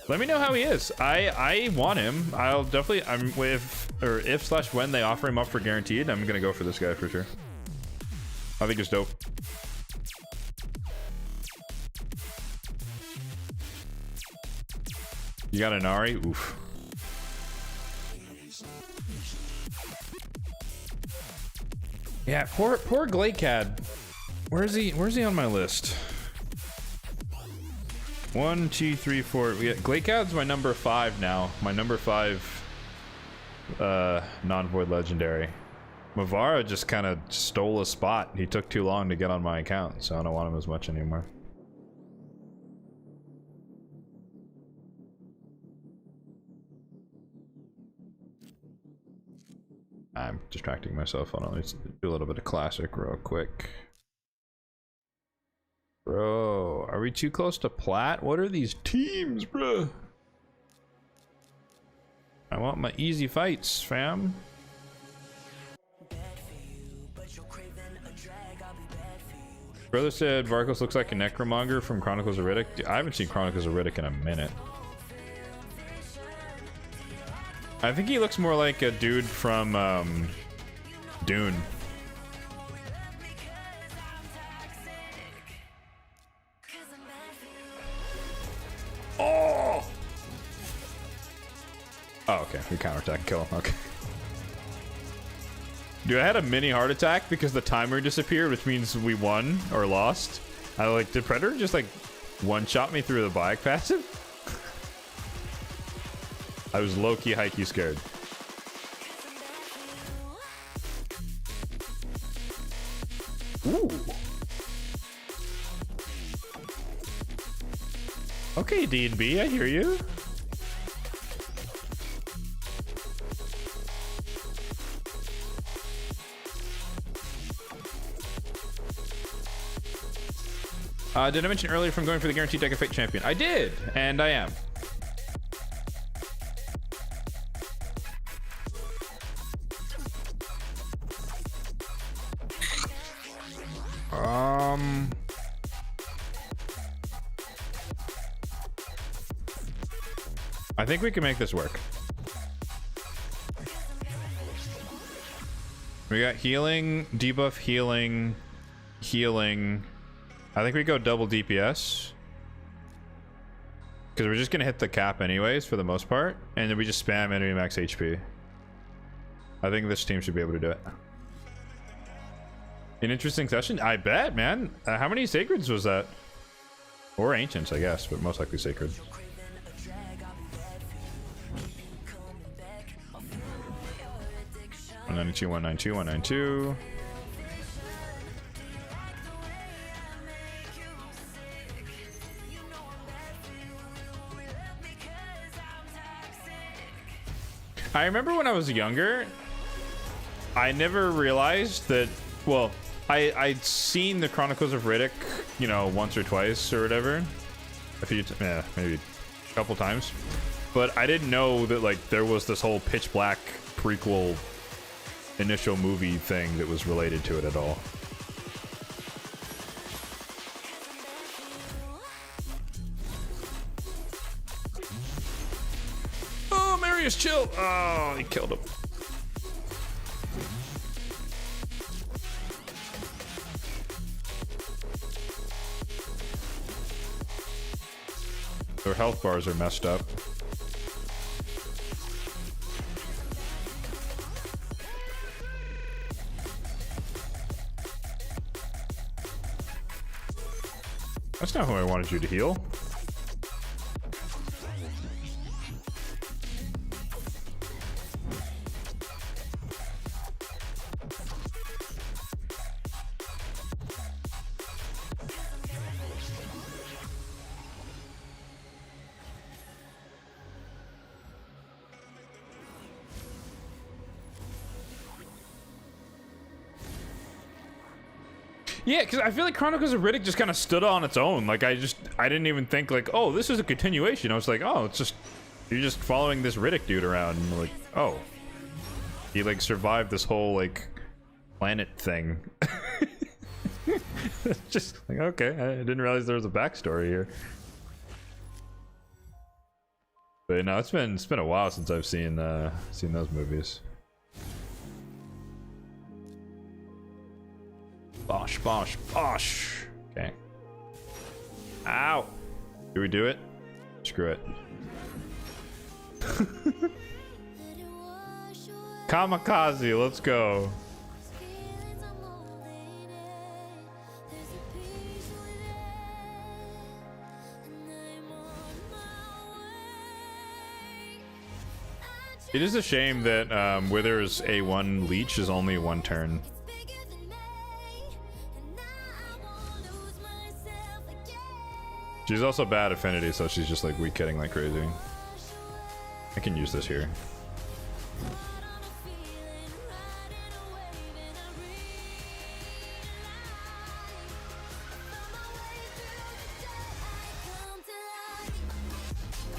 Let me know how he is. I want him. I'll definitely if / when they offer him up for guaranteed, I'm gonna go for this guy for sure. I think it's dope. You got an Ari? Oof. Yeah, poor Glakead. Where's he on my list? 1, 2, 3, 4. Glakead's my number 5 now. My number 5 non-void legendary. Mavara just kind of stole a spot. He took too long to get on my account, so I don't want him as much anymore. I'm distracting myself. Hold on, let's do a little bit of classic real quick. Bro, are we too close to plat? What are these teams, bro? I want my easy fights, fam. Brother said Varkos looks like a necromonger from Chronicles of Riddick. Dude, I haven't seen Chronicles of Riddick in a minute. I think he looks more like a dude from Dune. Oh! Oh, okay. We counterattack, kill him. Okay. Dude, I had a mini heart attack because the timer disappeared, which means we won or lost. I like, did Predator just like one-shot me through the Bayek passive? I was low-key, high-key scared. Ooh. Okay, D&B, I hear you. Did I mention earlier from going for the guaranteed deck of Fate champion? I did, and I am. I think we can make this work. We got healing, debuff, healing, healing. I think we go double DPS. Because we're just going to hit the cap anyways for the most part. And then we just spam enemy max HP. I think this team should be able to do it. An interesting session? I bet, man. How many Sacreds was that? Or Ancients, I guess, but most likely Sacred. One 192, 192, 192. I remember when I was younger, I never realized that. Well, I'd seen the Chronicles of Riddick, you know, once or twice or whatever, yeah, maybe a couple times, but I didn't know that like there was this whole Pitch Black prequel initial movie thing that was related to it at all. Oh, Marius, chill! Oh, he killed him. Their health bars are messed up. That's not who I wanted you to heal. Yeah, because I feel like Chronicles of Riddick just kind of stood on its own. Like, I didn't even think, like, oh, this is a continuation. I was like, oh, it's just, you're just following this Riddick dude around. And like, oh. He, like, survived this whole, like, planet thing. Just, like, okay, I didn't realize there was a backstory here. But, no, it's been a while since I've seen those movies. Bosh, bosh, bosh. Okay. Ow. Do we do it? Screw it. Kamikaze, let's go. It is a shame that Wither's A1 leech is only one turn. She's also bad affinity, so she's just like weak hitting like crazy. I can use this here.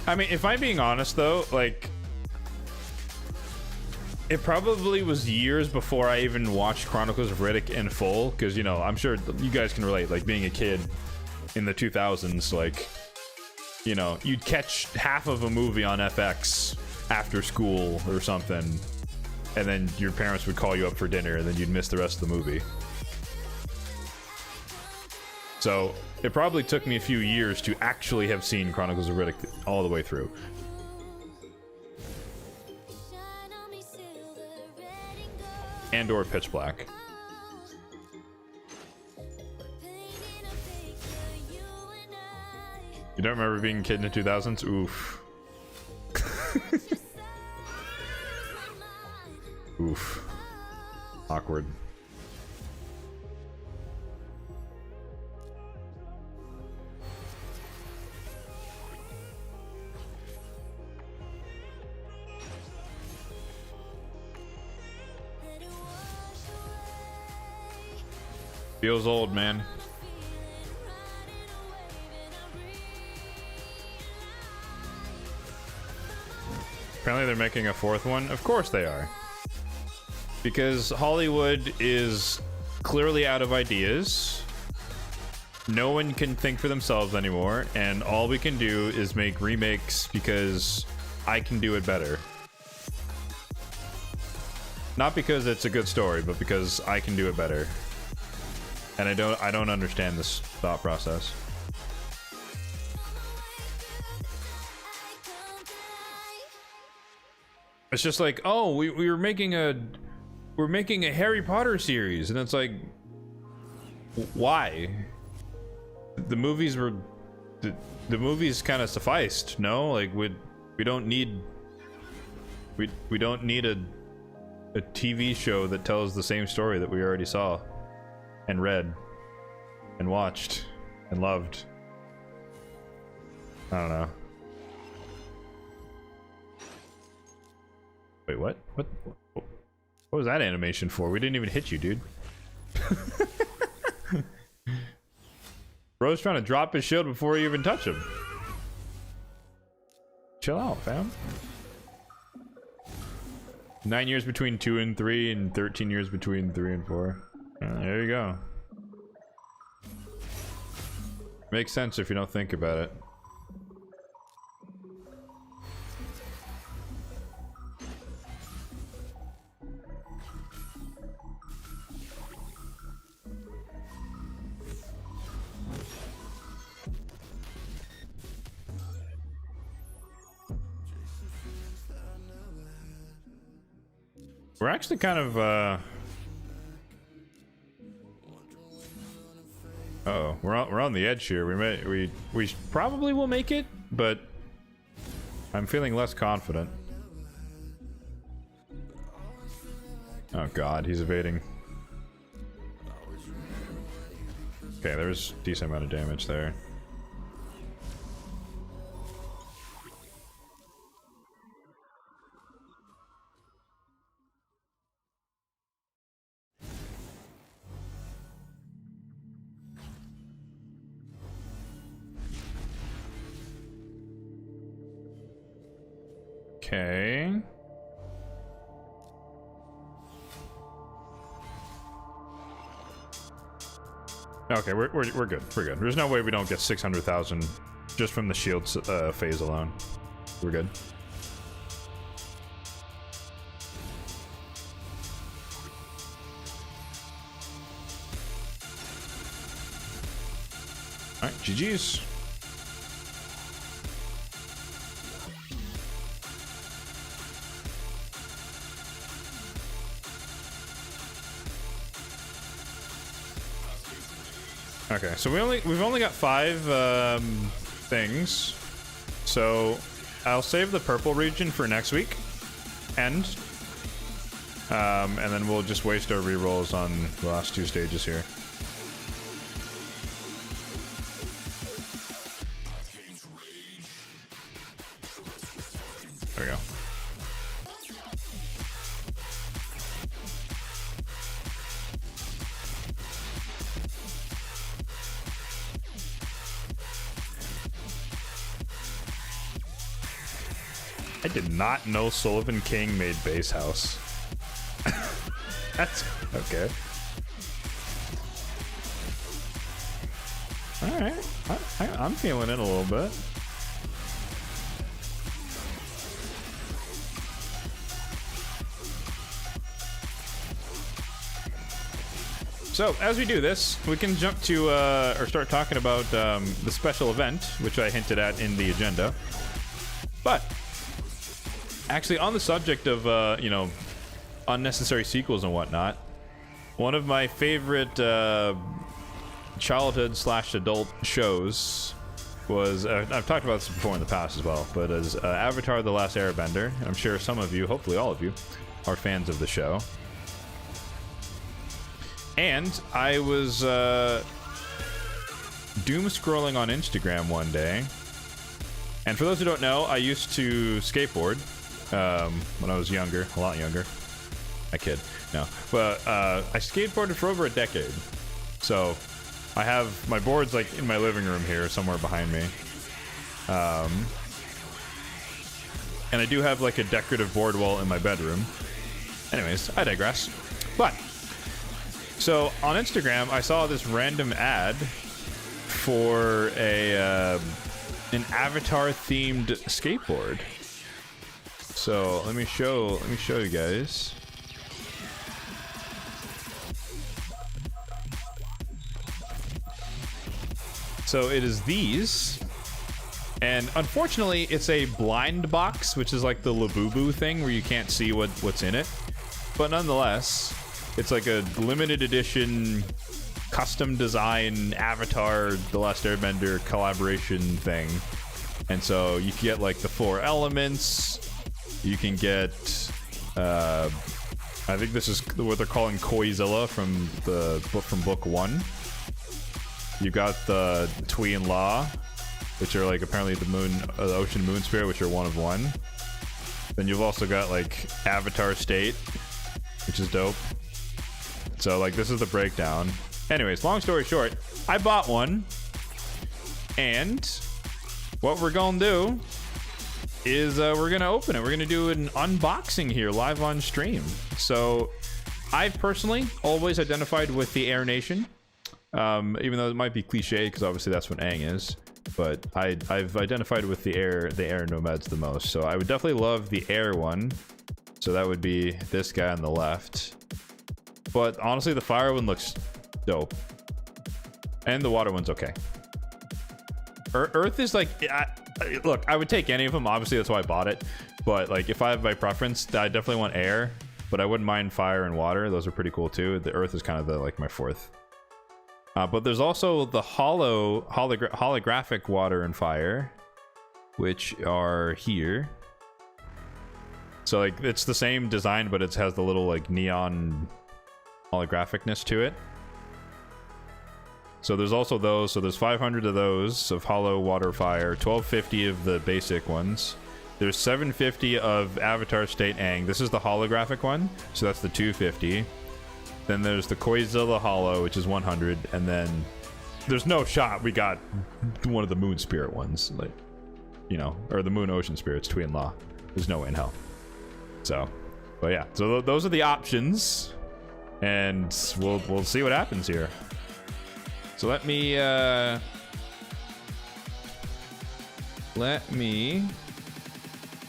I mean, if I'm being honest though, like, it probably was years before I even watched Chronicles of Riddick in full, because, you know, I'm sure you guys can relate, like being a kid in the 2000s, like, you know, you'd catch half of a movie on FX after school or something, and then your parents would call you up for dinner, and then you'd miss the rest of the movie. So it probably took me a few years to actually have seen Chronicles of Riddick all the way through. And or Pitch Black. You don't remember being a kid in the 2000s? Oof. Oof. Awkward. Feels old, man. Apparently they're making a fourth one. Of course they are. Because Hollywood is clearly out of ideas. No one can think for themselves anymore, and all we can do is make remakes because I can do it better. Not because it's a good story, but because I can do it better. And I don't understand this thought process. It's just like, oh, we're making a Harry Potter series, and it's like, why? The movies were the movies kind of sufficed, no? Like we don't need we don't need a TV show that tells the same story that we already saw and read and watched and loved. I don't know. Wait, what? What? What was that animation for? We didn't even hit you, dude. Bro's trying to drop his shield before you even touch him. Chill out, fam. 9 years between 2 and 3, and 13 years between 3 and 4. There you go. Makes sense if you don't think about it. We're actually kind of, uh-oh, we're on the edge here. We probably will make it, but I'm feeling less confident. Oh god, he's evading. Okay, there's a decent amount of damage there. Okay. Okay, we're good. We're good. There's no way we don't get 600,000 just from the shield phase alone. We're good. All right, GG's. Okay, so we've only got 5 things, so I'll save the purple region for next week, and then we'll just waste our rerolls on the last 2 stages here. There we go. I did not know Sullivan King made Base House. That's okay. Alright, I'm feeling it a little bit. So, as we do this, we can jump to, or start talking about the special event, which I hinted at in the agenda. But actually, on the subject of, you know, unnecessary sequels and whatnot, one of my favorite childhood/adult shows was, I've talked about this before in the past as well, but as Avatar: The Last Airbender. I'm sure some of you, hopefully all of you, are fans of the show. And I was doom scrolling on Instagram one day, and for those who don't know, I used to skateboard when I was younger, a lot younger. I kid, no. But I skateboarded for over a decade. So I have my boards like in my living room here, somewhere behind me. And I do have like a decorative board wall in my bedroom. Anyways, I digress. But so on Instagram, I saw this random ad for a an Avatar-themed skateboard. So let me show you guys. So it is these, and unfortunately, it's a blind box, which is like the Labubu thing where you can't see what's in it. But nonetheless, it's like a limited edition, custom design Avatar: The Last Airbender collaboration thing. And so you can get like the 4 elements. You can get, I think this is what they're calling Koizilla from book 1. You got the Tui and La, which are like apparently the ocean moon spirit, which are 1 of 1. Then you've also got like Avatar State, which is dope. So like this is the breakdown. Anyways, long story short, I bought one, and what we're gonna do is we're gonna open it. We're gonna do an unboxing here live on stream. So I've personally always identified with the Air Nation, even though it might be cliche because obviously that's what Aang is. But I've identified with the Air Nomads the most. So I would definitely love the Air one. So that would be this guy on the left. But honestly, the Fire one looks dope, and the Water one's okay. Earth is like, look, I would take any of them. Obviously, that's why I bought it. But like, if I have my preference, I definitely want Air. But I wouldn't mind Fire and Water. Those are pretty cool too. The Earth is kind of the like my fourth. But there's also the holographic Water and Fire, which are here. So like it's the same design, but it has the little like neon holographicness to it. So there's also those. So there's 500 of those of Hollow, Water, Fire, 1250 of the basic ones. There's 750 of Avatar State Aang. This is the holographic one, so that's the 250. Then there's the Koizilla Hollow, which is 100, and then there's no shot we got one of the Moon Spirit ones, like, you know, or the Moon Ocean Spirits, Tui Law. There's no way in hell. So, but yeah, so those are the options, and we'll see what happens here. So let me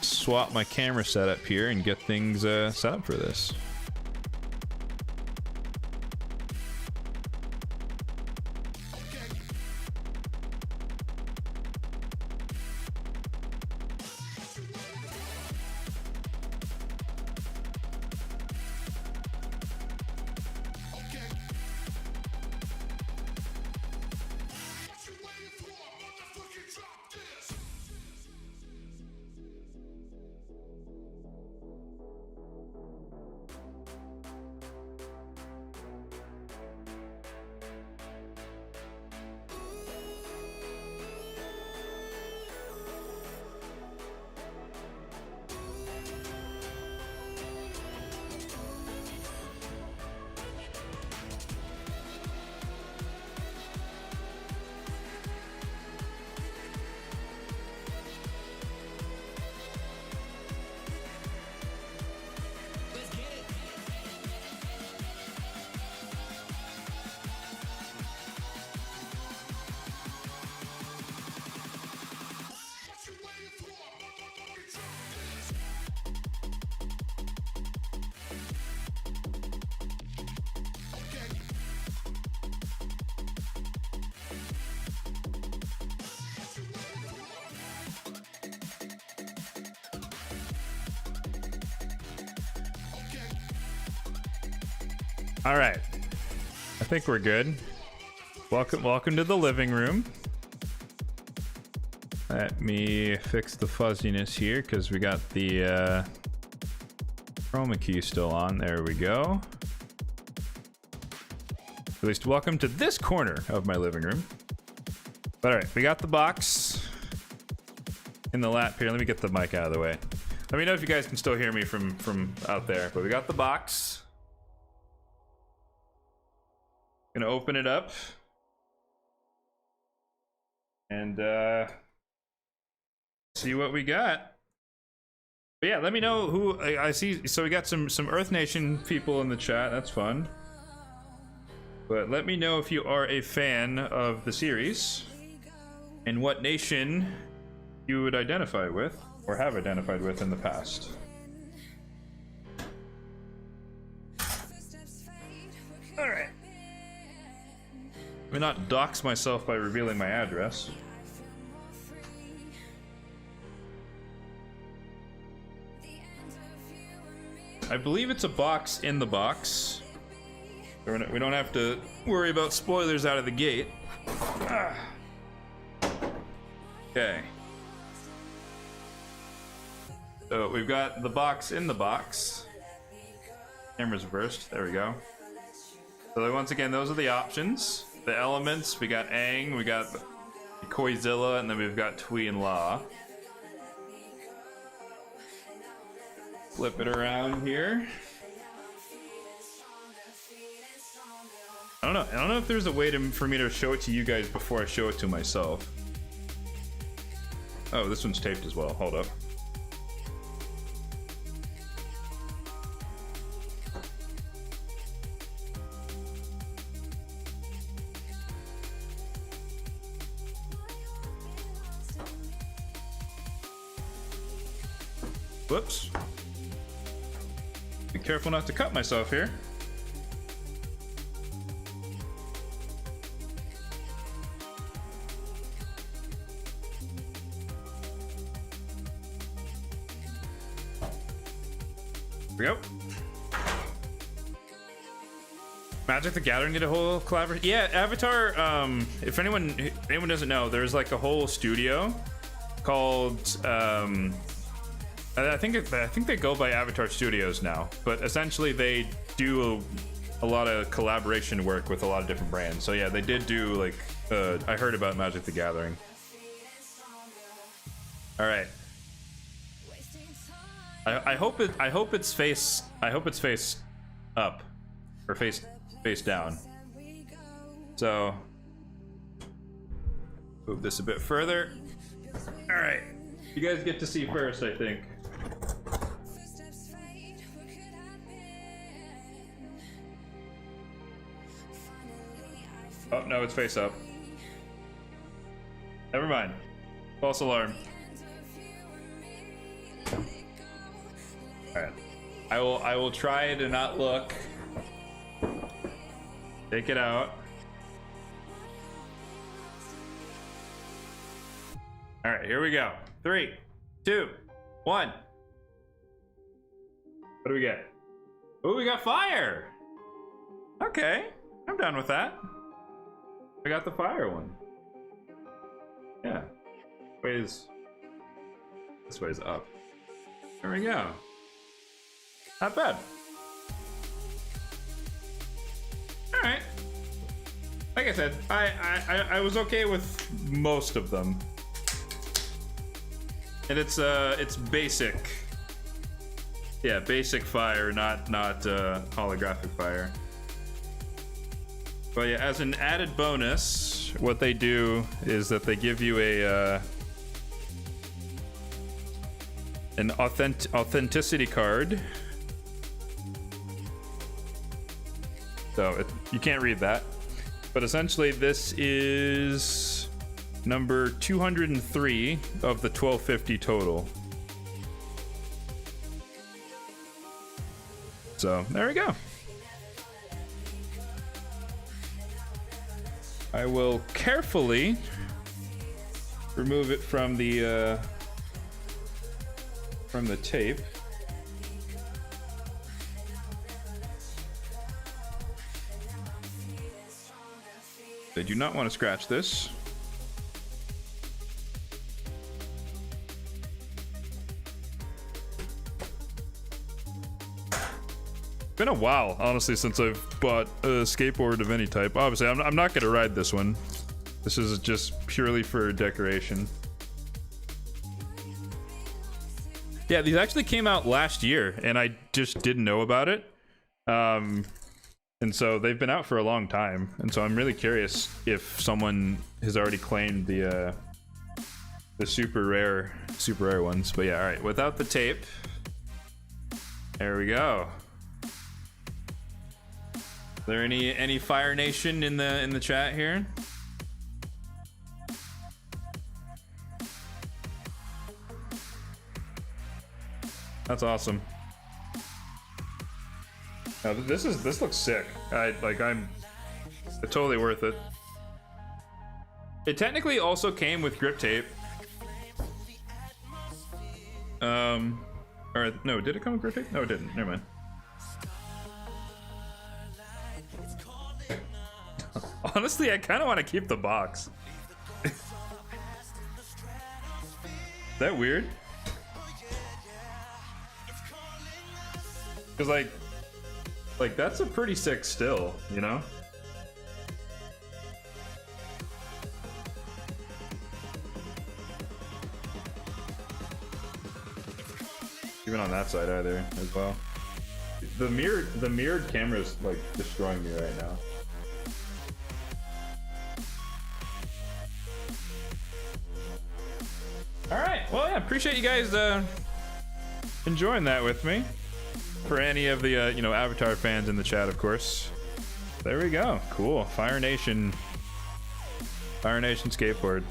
swap my camera setup here and get things set up for this. All right, I think we're good. Welcome to the living room. Let me fix the fuzziness here because we got the chroma key still on. There we go. At least welcome to this corner of my living room. All right, we got the box in the lap here. Let me get the mic out of the way. Let me know if you guys can still hear me from out there. But we got the box. Gonna open it up and see what we got. But yeah, let me know who I see. So we got some Earth Nation people in the chat. That's fun. But let me know if you are a fan of the series and what nation you would identify with or have identified with in the past. All right. Let me not dox myself by revealing my address. I believe it's a box in the box. We don't have to worry about spoilers out of the gate. Okay. So we've got the box in the box. Camera's reversed. There we go. So once again, those are the options. The elements, we got Aang, we got Koizilla, and then we've got Tui and La. Flip it around here. I don't know if there's a way for me to show it to you guys before I show it to myself. Oh, this one's taped as well. Hold up. Whoops. Be careful not to cut myself here. Here we go. Magic the Gathering did a whole collaboration. Yeah, Avatar, if anyone doesn't know, there's like a whole studio called I think they go by Avatar Studios now, but essentially they do a lot of collaboration work with a lot of different brands. So yeah, they did do like I heard about Magic the Gathering. All right. I hope it's face up or face down. So move this a bit further. All right. You guys get to see first, I think. Oh, no, it's face up. Never mind. False alarm. Alright. I will try to not look. Take it out. Alright, here we go. 3, 2, 1. What do we get? Oh, we got fire! Okay, I'm done with that. I got the fire one. Yeah. This way's up. There we go. Not bad. Alright. Like I said, I was okay with most of them. And it's basic. Yeah, basic fire, not holographic fire. But yeah, as an added bonus, what they do is that they give you an authenticity card. So you can't read that, but essentially this is number 203 of the 1250 total. So there we go. I will carefully remove it from the tape. I do not want to scratch this. Been a while, honestly, since I've bought a skateboard of any type. Obviously, I'm not going to ride this one. This is just purely for decoration. Yeah, these actually came out last year, and I just didn't know about it. And so they've been out for a long time, and so I'm really curious if someone has already claimed the super rare ones. But yeah, all right, without the tape. There we go. Is there any Fire Nation in the chat here? That's awesome. Now, this looks sick. It's totally worth it. It technically also came with grip tape. Or no, did it come with grip tape? No, it didn't. Never mind. Honestly, I kind of want to keep the box. Is that weird? Because like that's a pretty sick still, you know? Even on that side either as well. The mirrored camera is like destroying me right now. Well, yeah, appreciate you guys enjoying that with me. For any of the you know, Avatar fans in the chat, of course. There we go. Cool. Fire Nation skateboard.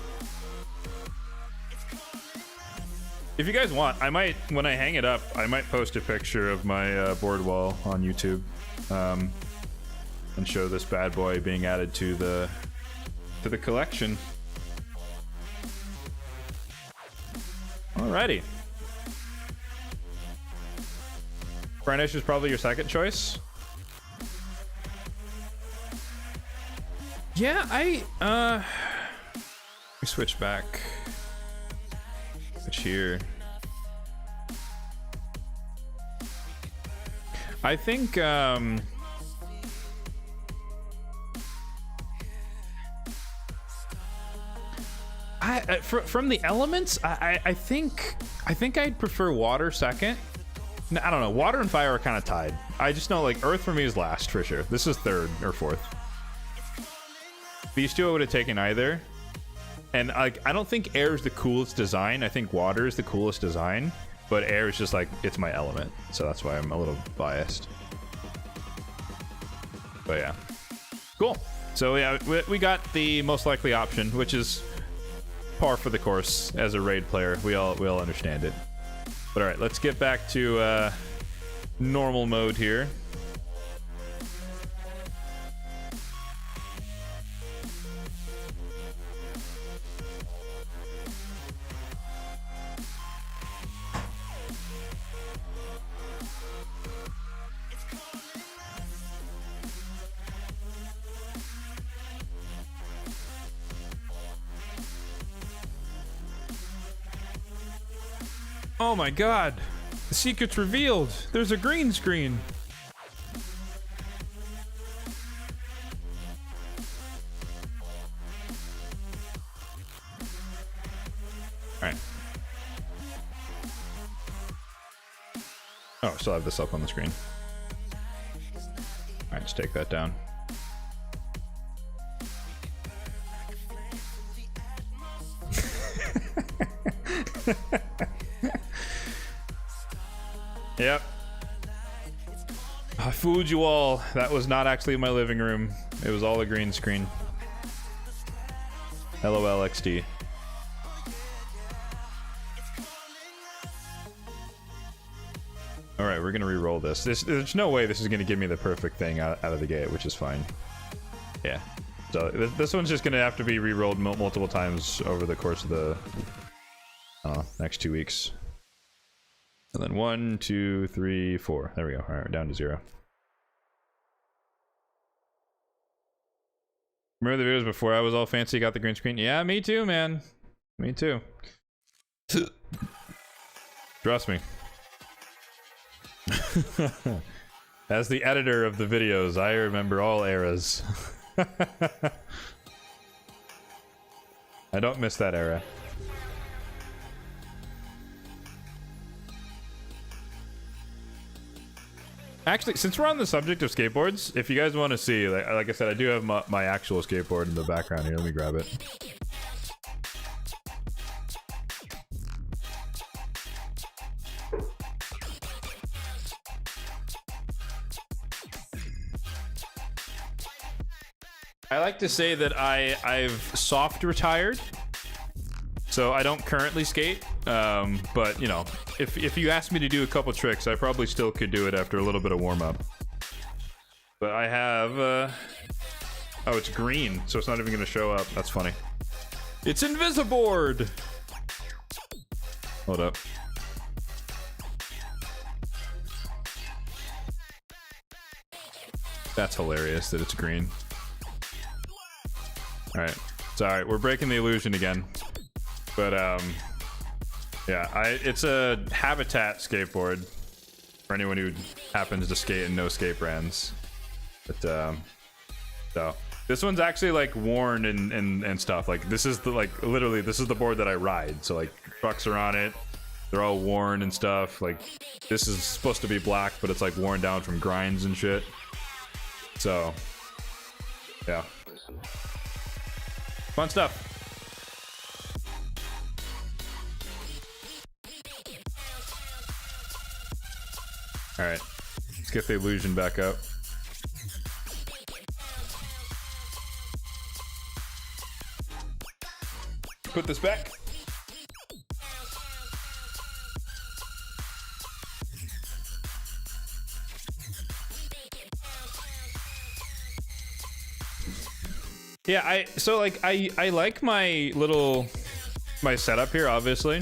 If you guys want, I might, when I hang it up, I might post a picture of my board wall on YouTube, and show this bad boy being added to the collection. Alrighty. Branish is probably your second choice. Yeah, let me switch back. Switch here. I think from the elements, I think I'd prefer water second. No, I don't know. Water and fire are kind of tied. I just know, like, earth for me is last for sure. This is third or fourth. These two I would have taken either. And like, I don't think air is the coolest design. I think water is the coolest design, but air is just like, it's my element. So that's why I'm a little biased. But yeah, cool. So yeah, we got the most likely option, which is par for the course as a raid player. We all understand it. But all right, let's get back to normal mode here. Oh my god, the secret's revealed. There's a green screen. All right. Oh, I still have this up on the screen. All right, just take that down. Yep. I fooled you all. That was not actually my living room. It was all a green screen. LOL XD. Alright, we're gonna re-roll this. There's no way this is gonna give me the perfect thing out of the gate, which is fine. Yeah. So this one's just gonna have to be re-rolled multiple times over the course of the next 2 weeks. And then 1, 2, 3, 4. There we go. All right, we're down to 0. Remember the videos before I was all fancy, got the green screen? Yeah, me too, man. Me too. Trust me. As the editor of the videos, I remember all eras. I don't miss that era. Actually, since we're on the subject of skateboards, if you guys want to see, like I said, I do have my actual skateboard in the background here. Let me grab it. I like to say that I've soft retired, so I don't currently skate. But you know, if you asked me to do a couple tricks, I probably still could do it after a little bit of warm up. But I have oh, it's green, so it's not even gonna show up. That's funny. It's Invisiboard. Hold up. That's hilarious that it's green. Alright. It's alright, we're breaking the illusion again. But yeah, it's a Habitat skateboard for anyone who happens to skate and know skate brands. But so this one's actually like worn and stuff. Like this is the literally this is the board that I ride. So like trucks are on it. They're all worn and stuff. Like this is supposed to be black, but it's like worn down from grinds and shit. So yeah. Fun stuff. All right, let's get the illusion back up. Put this back. Yeah, I like my setup here, obviously.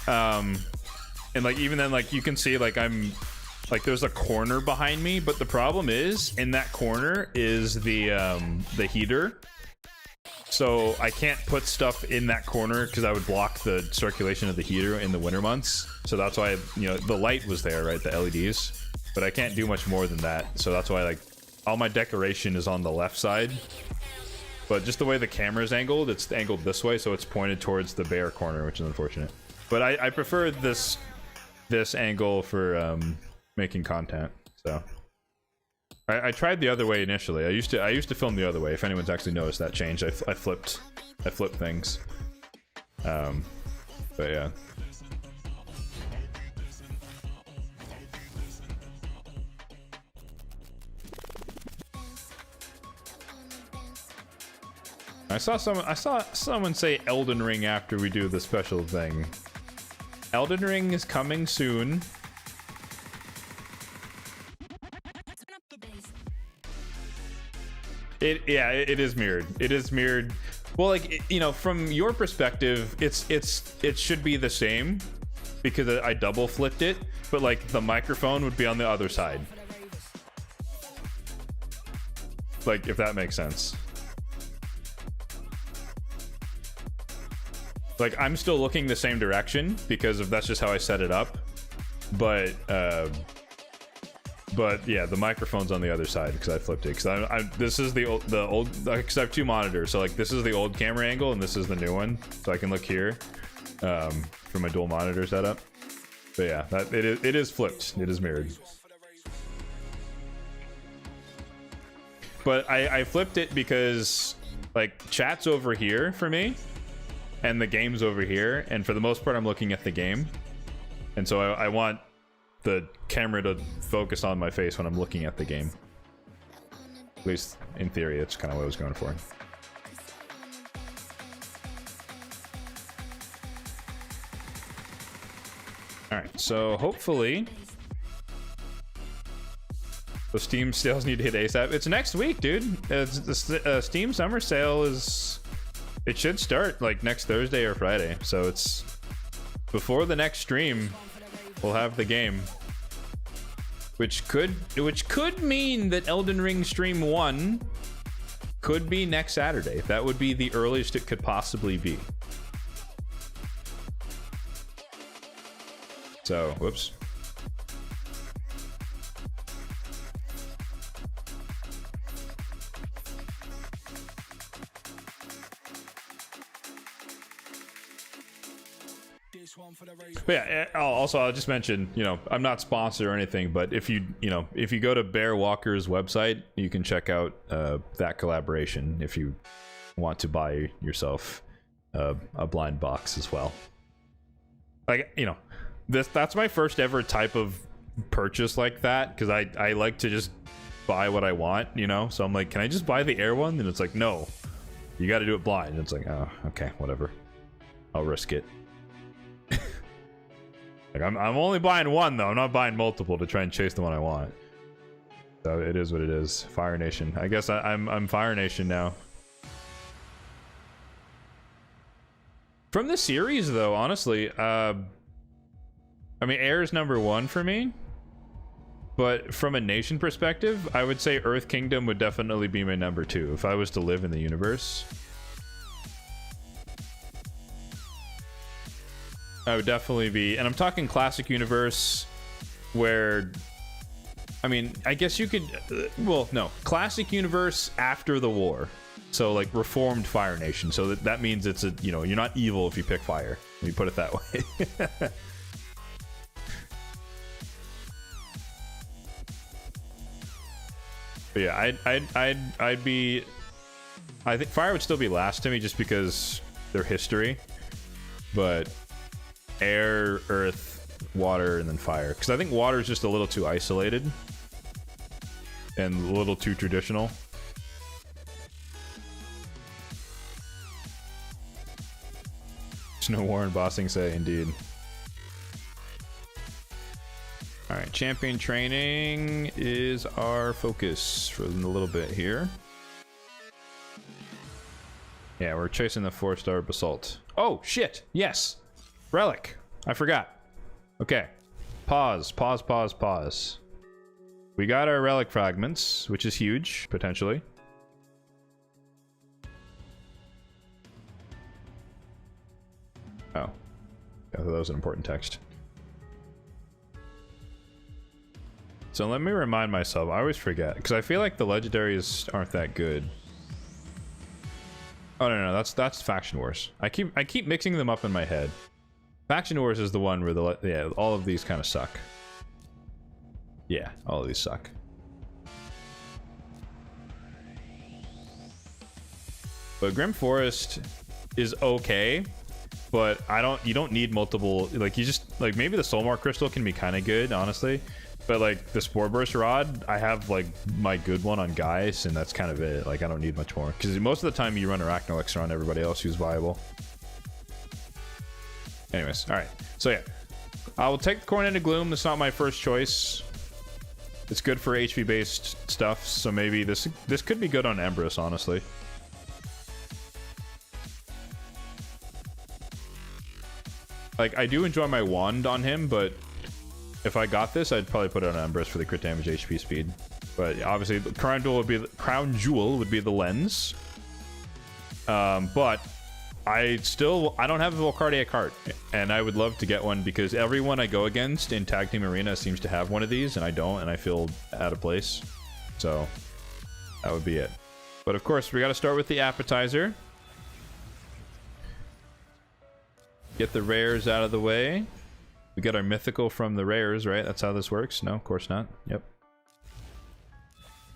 And like even then, like you can see like I'm like there's a corner behind me, but the problem is in that corner is the heater. So I can't put stuff in that corner because I would block the circulation of the heater in the winter months. So that's why, you know, the light was there, right? The LEDs, but I can't do much more than that. So that's why like all my decoration is on the left side. But just the way the camera's angled, it's angled this way, so it's pointed towards the bare corner, which is unfortunate. But I prefer this angle for making content. So I tried the other way initially. I used to film the other way. If anyone's actually noticed that change, I flipped things. But yeah. I saw someone say Elden Ring after we do the special thing. Elden Ring is coming soon. It is mirrored. It is mirrored. Well, like, you know, from your perspective, it should be the same because I double flipped it, but like the microphone would be on the other side. Like, if that makes sense. Like, I'm still looking the same direction because that's just how I set it up. But yeah, the microphone's on the other side because I flipped it. Because this is the old because I have two monitors. So like, this is the old camera angle and this is the new one. So I can look here for my dual monitor setup. But yeah, it is flipped. It is mirrored. But I flipped it because like chat's over here for me. And the game's over here, and for the most part I'm looking at the game, and so I want the camera to focus on my face when I'm looking at the game. At least in theory, that's kind of what I was going for. Alright, so hopefully the Steam sales need to hit ASAP. It's next week, dude. The Steam summer sale is... It should start like next Thursday or Friday, so it's before the next stream. We'll have the game, which could mean that Elden Ring Stream 1 could be next Saturday. That would be the earliest it could possibly be. So, whoops. But yeah, I'll just mention, you know, I'm not sponsored or anything, but if you go to Bear Walker's website, you can check out that collaboration if you want to buy yourself a blind box as well. Like, you know, that's my first ever type of purchase like that, because I like to just buy what I want, you know. So I'm like, can I just buy the Air one? And it's like, no, you got to do it blind. And it's like, oh, okay, whatever, I'll risk it. Like, I'm only buying one though. I'm not buying multiple to try and chase the one I want. So it is what it is. Fire Nation. I guess I'm Fire Nation now. From the series though, honestly, I mean, Air is #1 for me. But from a nation perspective, I would say Earth Kingdom would definitely be my #2 if I was to live in the universe. I would definitely be, and I'm talking classic universe, where, I mean, I guess you could, well, no, classic universe after the war, so like reformed Fire Nation. So that means it's a, you know, you're not evil if you pick fire. Let me put it that way. But yeah, I'd be, I think fire would still be last to me just because their history, but Air, Earth, water, and then fire. Because I think water is just a little too isolated and a little too traditional. There's no war in Bossing Say, indeed. Alright, champion training is our focus for a little bit here. Yeah, we're chasing the 4-star Basalt. Oh, shit! Yes! Relic! I forgot. Okay. Pause. We got our relic fragments, which is huge, potentially. Oh. I thought that was an important text. So let me remind myself, I always forget, because I feel like the legendaries aren't that good. Oh no, that's Faction Wars. I keep mixing them up in my head. Faction Wars is the one where all of these kind of suck. Yeah, all of these suck. But Grim Forest is okay, but you don't need multiple, like, you just, like, maybe the Soulmark Crystal can be kind of good, honestly. But, like, the Spore Burst Rod, I have, like, my good one on Gaius, and that's kind of it. Like, I don't need much more. Because most of the time you run Arachnolix on everybody else who's viable. Anyways, alright. So, yeah. I will take the Coronet of Gloom. That's not my first choice. It's good for HP-based stuff, so maybe this could be good on Empress, honestly. Like, I do enjoy my wand on him, but if I got this, I'd probably put it on Empress for the crit damage HP speed. But obviously, the Crown Jewel would be the lens. But I don't have a Volcardiac Heart, and I would love to get one because everyone I go against in Tag Team Arena seems to have one of these, and I don't, and I feel out of place. So that would be it. But of course, we got to start with the appetizer. Get the rares out of the way. We get our mythical from the rares, right? That's how this works? No, of course not. Yep.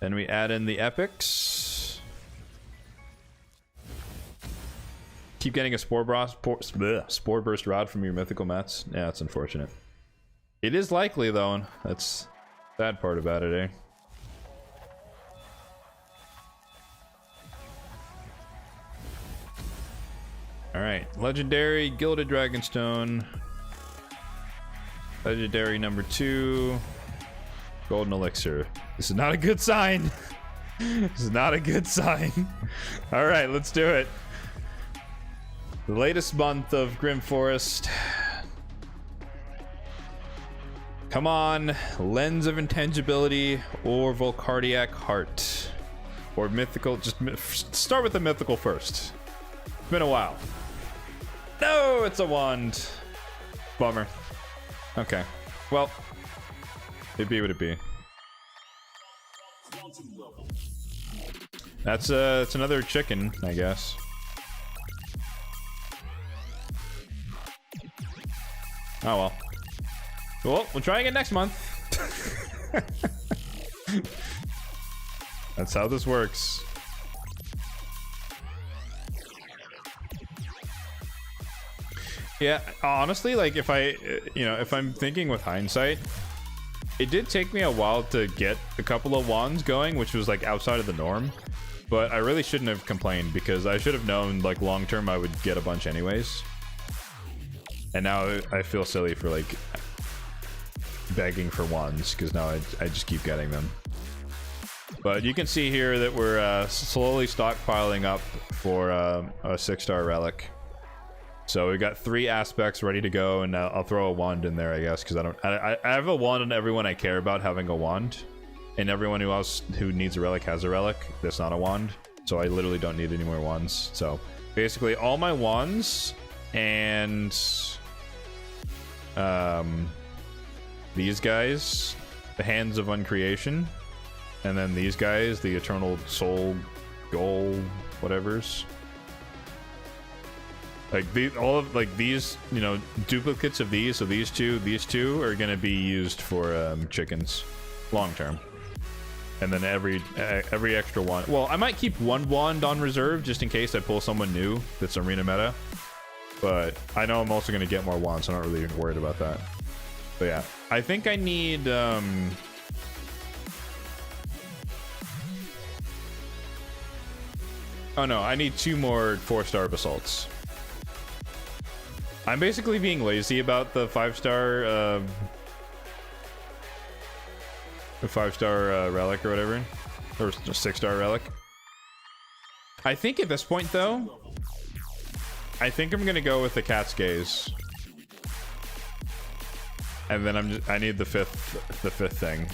Then we add in the epics. Keep getting a Spore Burst Rod from your mythical mats. Yeah, that's unfortunate. It is likely, though. That's the sad part about it, eh? Alright, legendary Gilded Dragonstone. Legendary number 2. Golden Elixir. This is not a good sign. This is not a good sign. Alright, let's do it. The latest month of Grim Forest. Come on, Lens of Intangibility or Volcardiac Heart. Or Mythical, just start with the Mythical first. It's been a while. No, it's a wand. Bummer. Okay. Well, it'd be what it be. That's it's another chicken, I guess. Oh well. Well, we'll try again next month. That's how this works. Yeah, honestly, like if I'm thinking with hindsight, it did take me a while to get a couple of wands going, which was like outside of the norm. But I really shouldn't have complained because I should have known like long term I would get a bunch anyways. And now I feel silly for like begging for wands because now I just keep getting them. But you can see here that we're slowly stockpiling up for a 6-star relic. So we got 3 aspects ready to go, and I'll throw a wand in there, I guess, because I have a wand on everyone I care about having a wand, and everyone who needs a relic has a relic that's not a wand. So I literally don't need any more wands. So basically, all my wands and these guys, the Hands of Uncreation, and then these guys, the Eternal Soul Goal whatevers. Like all of like these, you know, duplicates of these. So these two are gonna be used for chickens, long term. And then every extra one. Well, I might keep one wand on reserve just in case I pull someone new that's arena meta. But I know I'm also gonna get more wands, so I'm not really even worried about that. But yeah, I think I need oh no, I need 2 more 4-star basalts. I'm basically being lazy about the 5-star relic or whatever, or 6-star relic. I think at this point though, I think I'm gonna go with the Cat's Gaze, and then I need the fifth thing,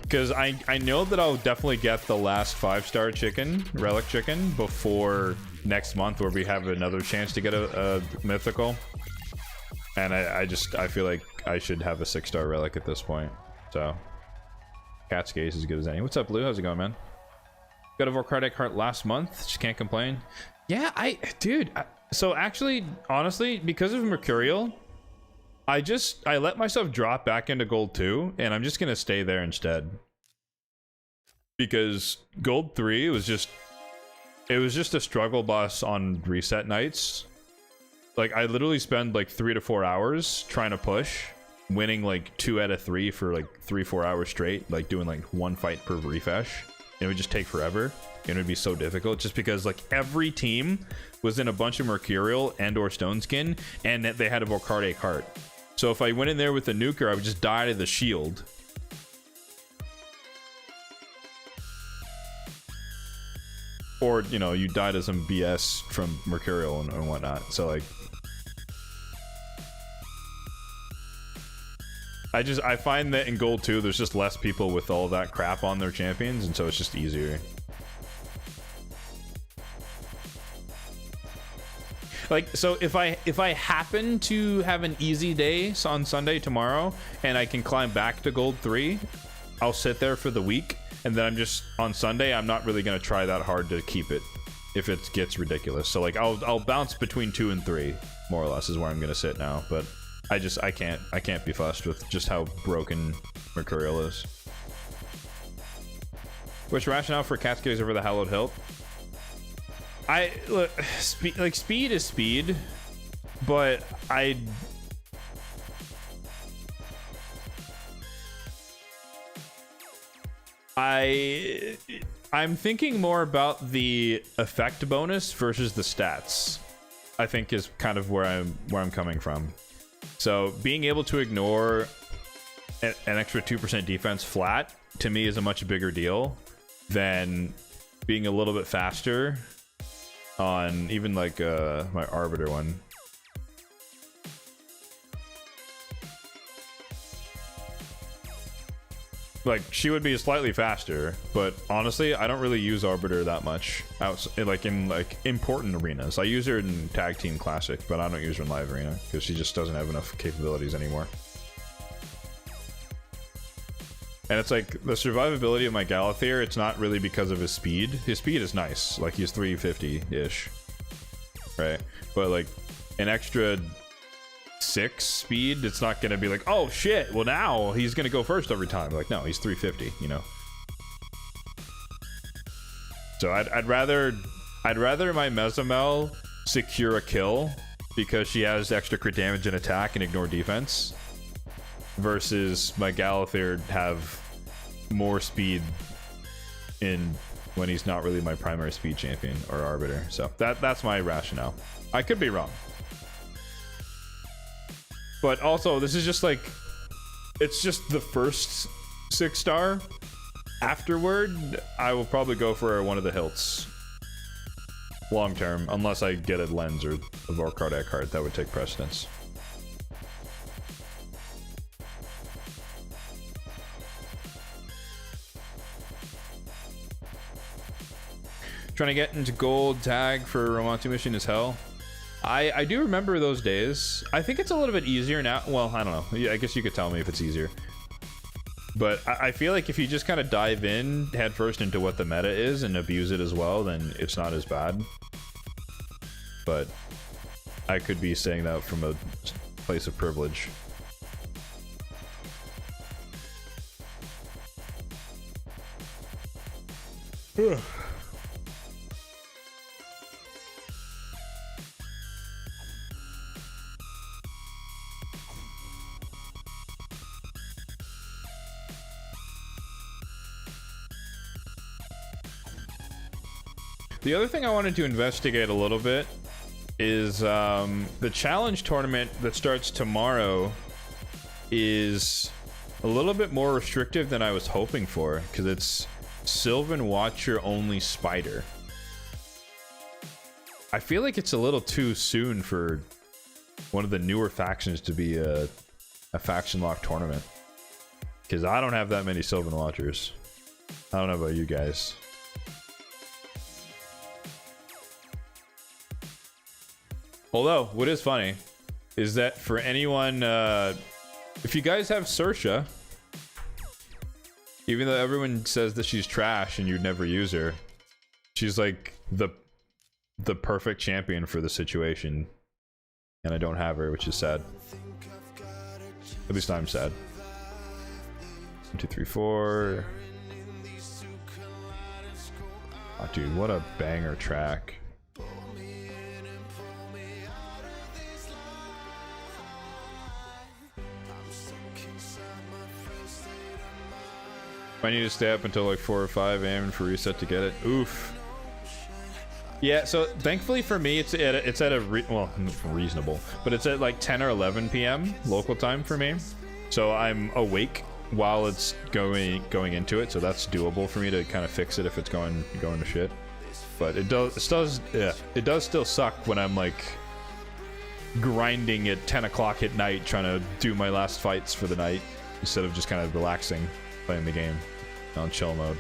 because I know that I'll definitely get the last 5-star chicken, relic chicken, before next month, where we have another chance to get a mythical. And I feel like I should have a 6-star relic at this point. So Cat's Gaze is as good as any. What's up, Blue? How's it going, man? Got a Vorkardic Heart last month. Just can't complain. Yeah, so actually, honestly, because of Mercurial, I let myself drop back into Gold 2, and I'm just gonna stay there instead. Because Gold 3 was just a struggle bus on reset nights. Like, I literally spend like 3 to 4 hours trying to push, winning like 2 out of 3 for like 3-4 hours straight, like doing like 1 fight per refresh. It would just take forever, and it would be so difficult, just because like every team was in a bunch of Mercurial and or Stone Skin, and they had a Vorkardic Heart. So if I went in there with a nuker, I would just die to the shield. Or, you know, you die to some BS from Mercurial and whatnot. So like, I find that in Gold 2, there's just less people with all that crap on their champions, and so it's just easier. Like, so if I happen to have an easy day on Sunday tomorrow, and I can climb back to Gold 3, I'll sit there for the week, and then on Sunday, I'm not really gonna try that hard to keep it if it gets ridiculous. So like, I'll bounce between 2 and 3, more or less, is where I'm gonna sit now. But I can't be fussed with just how broken Mercurial is. Which rationale for Cat's Gaze over the Hallowed Hilt? Look, speed is speed, but I'm thinking more about the effect bonus versus the stats, I think, is kind of where I'm coming from. So being able to ignore an extra 2% defense flat, to me, is a much bigger deal than being a little bit faster on even like my Arbiter one. Like, she would be slightly faster, but honestly, I don't really use Arbiter that much in important arenas. I use her in Tag Team Classic, but I don't use her in Live Arena because she just doesn't have enough capabilities anymore. And it's like, the survivability of my Galathir, it's not really because of his speed. His speed is nice, like he's 350-ish, right? But like, an extra 6 speed, it's not gonna be like, oh shit, well now he's gonna go first every time. Like, no, he's 350, you know. So I'd rather my Mezamel secure a kill because she has extra crit damage and attack and ignore defense, versus my Galathir have more speed when he's not really my primary speed champion or Arbiter. So that's my rationale. I could be wrong. But also, this is just like, it's just the first 6-star. Afterward, I will probably go for one of the hilts. Long term, unless I get a lens or a Vorkardic Heart, that would take precedence. Trying to get into gold tag for Romanti mission is hell. I do remember those days. I think it's a little bit easier now. Well, I don't know. Yeah, I guess you could tell me if it's easier. But I feel like if you just kind of dive in head first into what the meta is and abuse it as well, then it's not as bad. But I could be saying that from a place of privilege. The other thing I wanted to investigate a little bit is the challenge tournament that starts tomorrow is a little bit more restrictive than I was hoping for, because it's Sylvan Watcher only Spider. I feel like it's a little too soon for one of the newer factions to be a faction lock tournament, because I don't have that many Sylvan Watchers. I don't know about you guys. Although, what is funny is that for anyone, if you guys have Sersha, even though everyone says that she's trash and you'd never use her, she's like the perfect champion for the situation. And I don't have her, which is sad. At least I'm sad. 1, 2, 3, 4. Oh, dude, what a banger track. I need to stay up until like 4 or 5 a.m. for reset to get it. Oof. Yeah, so thankfully for me, it's at a reasonable, but it's at like 10 or 11 p.m. local time for me. So I'm awake while it's going into it, so that's doable for me to kind of fix it if it's going to shit. But it does still suck when I'm like grinding at 10 o'clock at night trying to do my last fights for the night instead of just kind of relaxing, playing the game on chill mode.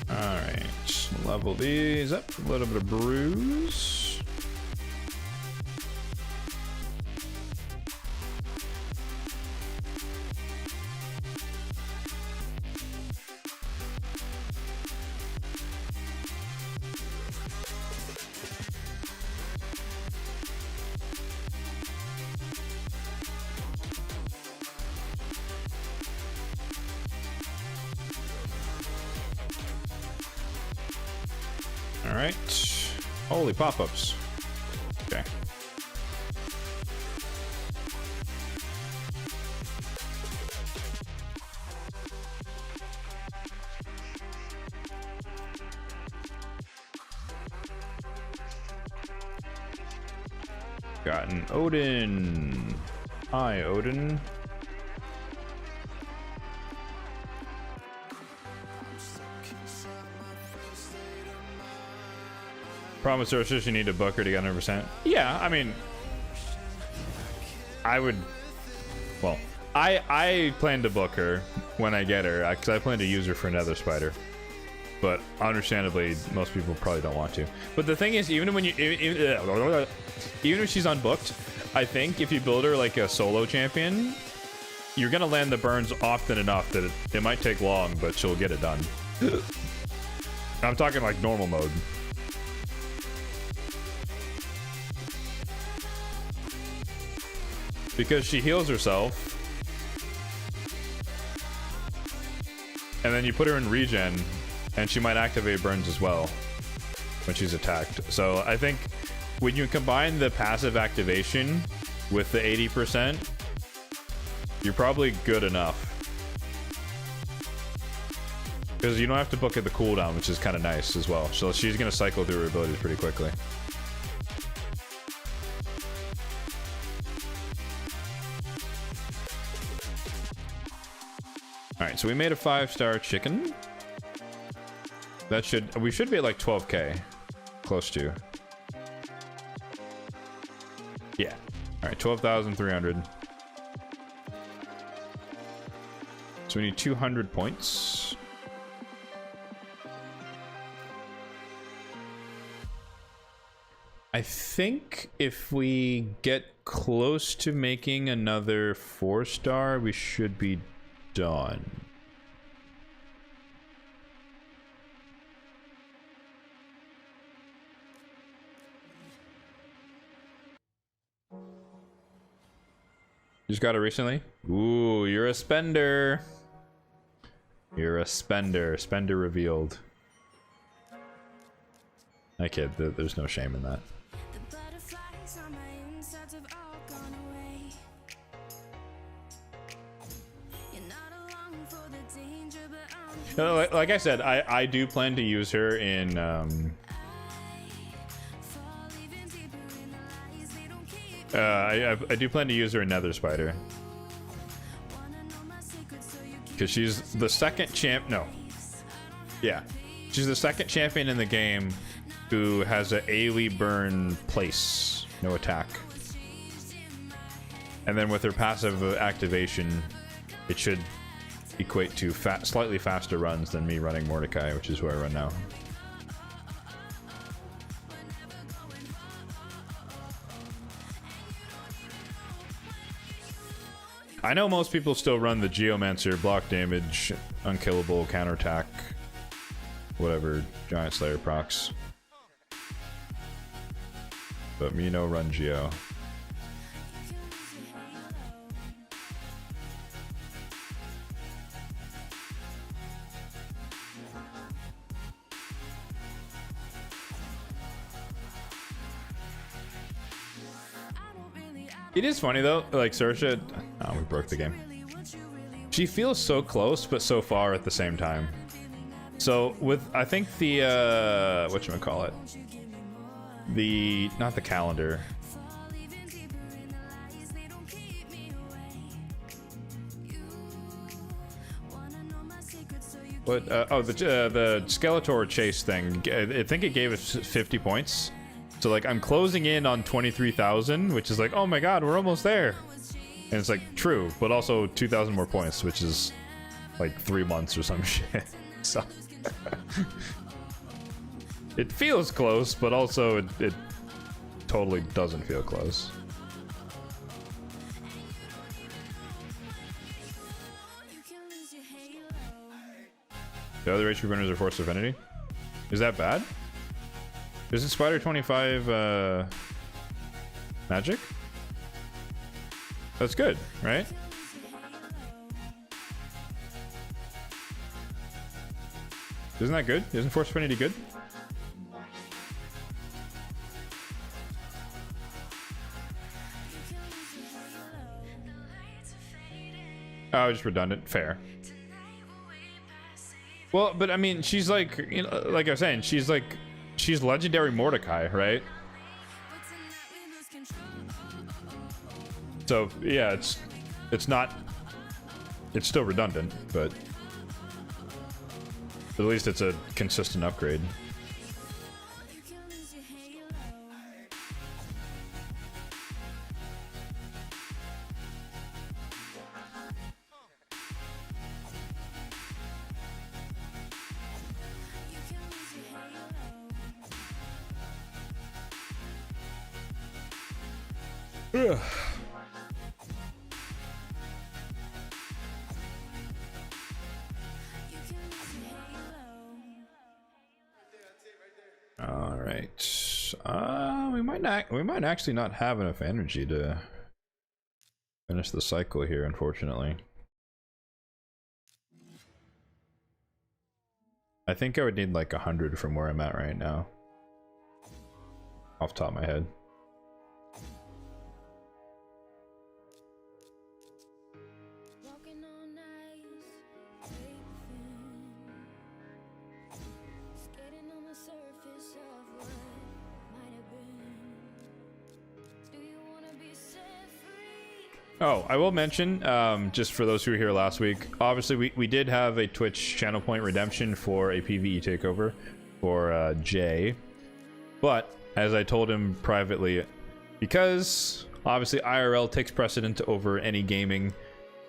Alright, level these up, a little bit of bruise. Alright. Holy pop-ups. Okay. Got an Odin. Hi, Odin. Promise Sources, you need to book her to get 100%. Yeah, I mean, I would. Well, I plan to book her when I get her because I plan to use her for another spider. But understandably, most people probably don't want to. But the thing is, even if she's unbooked, I think if you build her like a solo champion, you're gonna land the burns often enough that it might take long, but she'll get it done. I'm talking like normal mode. Because she heals herself, and then you put her in regen, and she might activate burns as well when she's attacked. So I think when you combine the passive activation with the 80%, you're probably good enough. Because you don't have to book at the cooldown, which is kind of nice as well. So she's going to cycle through her abilities pretty quickly. Alright, so we made a 5-star chicken. That we should be at like 12k. Close to. Yeah. Alright, 12,300. So we need 200 points. I think if we get close to making another 4-star, we should be done. Just got it recently? Ooh, you're a spender. You're a spender. Spender revealed. I kid. There's no shame in that. Like I said, I do plan to use her in I do plan to use her in Nether Spider, because she's the second champ. No, yeah, she's the second champion in the game who has a AoE burn place, no attack, and then with her passive activation, it should equate to slightly faster runs than me running Mordecai, which is who I run now. I know most people still run the Geomancer, block damage, unkillable, counterattack, whatever, Giant Slayer procs. But me no run Geo. It is funny though, like Sersha, oh, we broke the game. She feels so close, but so far at the same time. So with, I think the, whatchamacallit? Not the calendar. What, oh, the Skeletor chase thing, I think it gave us 50 points. So like I'm closing in on 23,000, which is like, oh my god, we're almost there. And it's like true, but also 2,000 more points, which is like 3 months or some shit. So it feels close, but also it totally doesn't feel close. The other HP runners are Force Affinity. Is that bad? Isn't Spider 25 magic? That's good, right? Isn't that good? Isn't Force Affinity good? Oh, just redundant. Fair. Well, but I mean, she's like, you know, like I was saying, she's legendary Mordecai, right? So yeah, it's still redundant, but at least it's a consistent upgrade. Ugh. All right. We might actually not have enough energy to finish the cycle here, unfortunately. I think I would need like 100 from where I'm at right now, off the top of my head. Oh, I will mention, just for those who were here last week, obviously we did have a Twitch channel point redemption for a PvE takeover for Jay, but as I told him privately, because obviously IRL takes precedent over any gaming,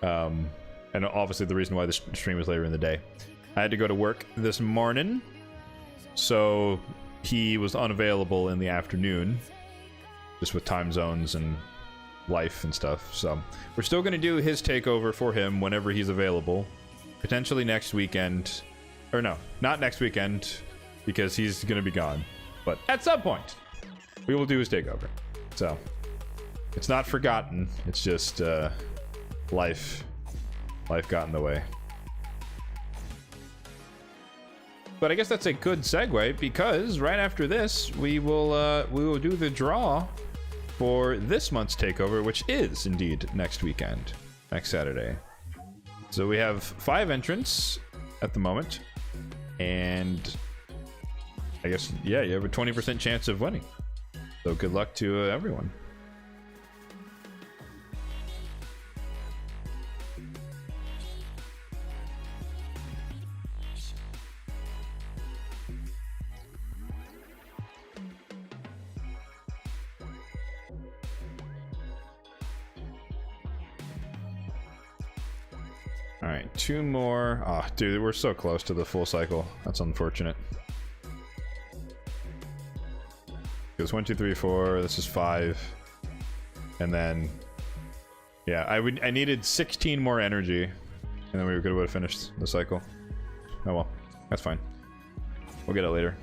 and obviously the reason why the stream was later in the day, I had to go to work this morning, so he was unavailable in the afternoon, just with time zones and life and stuff. So we're still going to do his takeover for him whenever he's available, potentially next weekend, or no, not next weekend, because he's going to be gone, but at some point we will do his takeover. So it's not forgotten, it's just life got in the way. But I guess that's a good segue, because right after this, we will do the draw for this month's takeover, which is indeed next weekend, next Saturday. So we have 5 entrants at the moment, and I guess, yeah, you have a 20% chance of winning. So good luck to everyone. All right, 2 more. Oh, dude, we're so close to the full cycle. That's unfortunate. Goes 1, 2, 3, 4. This is 5, and then, yeah, I needed 16 more energy, and then we would have finished the cycle. Oh well, that's fine. We'll get it later.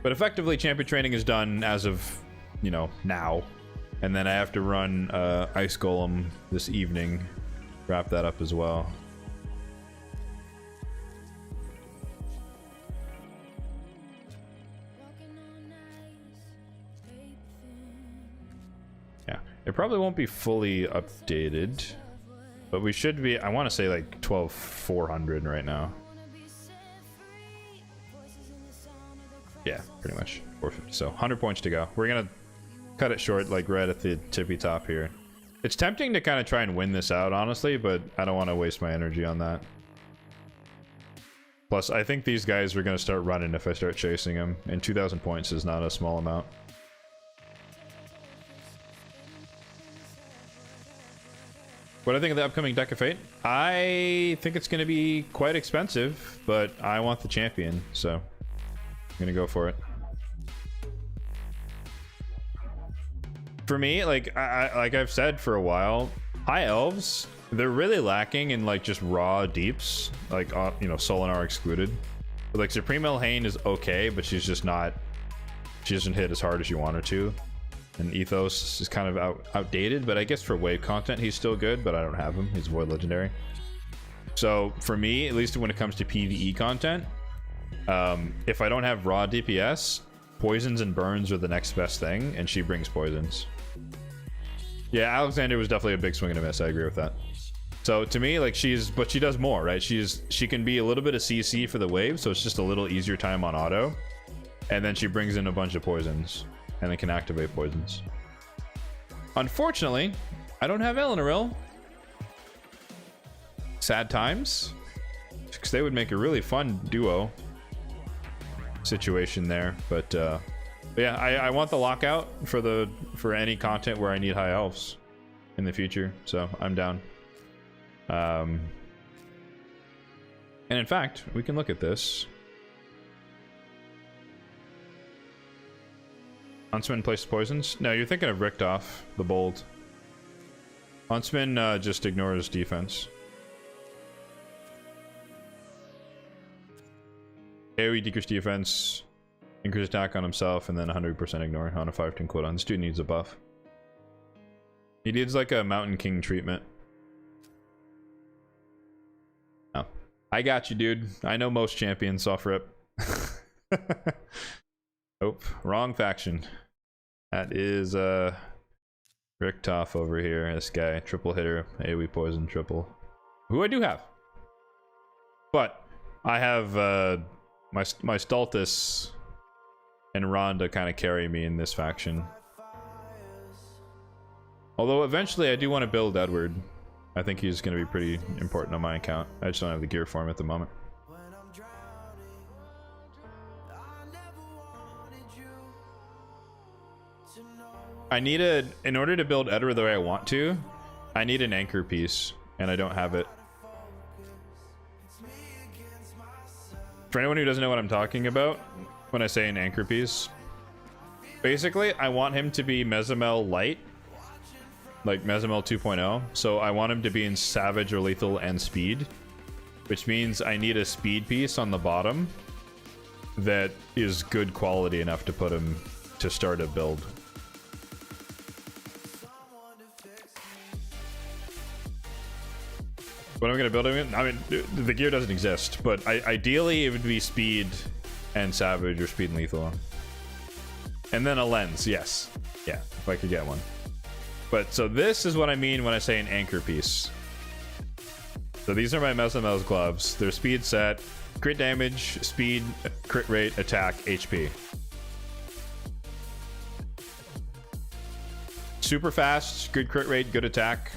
But effectively, champion training is done as of, you know, now. And then I have to run Ice Golem this evening. Wrap that up as well. Yeah, it probably won't be fully updated, but we should be, I want to say like 12,400 right now. Yeah, pretty much 450. So 100 points to go. We're gonna cut it short, like right at the tippy top here. It's tempting to kind of try and win this out, honestly, but I don't want to waste my energy on that. Plus, I think these guys are going to start running if I start chasing them, and 2,000 points is not a small amount. What do I think of the upcoming Deck of Fate? I think it's going to be quite expensive, but I want the champion, so I'm going to go for it. For me, like I've said for a while, high elves, they're really lacking in like just raw deeps, like you know, Solinar excluded. But like Supreme Elhain is okay, but she's just not, she doesn't hit as hard as you want her to. And Ethos is kind of outdated, but I guess for wave content he's still good, but I don't have him. He's Void Legendary. So for me, at least when it comes to PvE content, if I don't have raw DPS, poisons and burns are the next best thing, and she brings poisons. Yeah, Alexander was definitely a big swing and a miss. I agree with that. So to me, like, but she does more, right? She can be a little bit of CC for the wave, so it's just a little easier time on auto, and then she brings in a bunch of poisons, and then can activate poisons. Unfortunately, I don't have Elenaril. Sad times, because they would make a really fun duo situation there, but yeah, I want the lockout for any content where I need high elves in the future, so I'm down. And in fact, we can look at this. Huntsman places poisons. No, you're thinking of Richtof, the Bold. Huntsman just ignores defense. AoE decrease defense, increase attack on himself, and then 100% ignore on a 5-turn cooldown. This dude needs a buff. He needs like a Mountain King treatment. Oh, I got you, dude. I know most champions off rip. Nope, wrong faction. That is Richtof over here. This guy, triple hitter, AoE poison triple. Who I do have, but I have my Stultus and Rhonda kind of carry me in this faction. Although eventually I do want to build Edward. I think he's going to be pretty important on my account. I just don't have the gear for him at the moment. I need in order to build Edward the way I want to, I need an anchor piece, and I don't have it. For anyone who doesn't know what I'm talking about when I say an anchor piece, basically I want him to be Mezimel light, like Mezimel 2.0. So I want him to be in Savage or Lethal and Speed, which means I need a speed piece on the bottom that is good quality enough to put him to start a build. What am I gonna build him in? I mean, the gear doesn't exist, but ideally it would be speed and savage, or speed and lethal. And then a lens, yes. Yeah, if I could get one. But so this is what I mean when I say an anchor piece. So these are my Mesomel's gloves. They're speed set, crit damage, speed, crit rate, attack, HP. Super fast, good crit rate, good attack.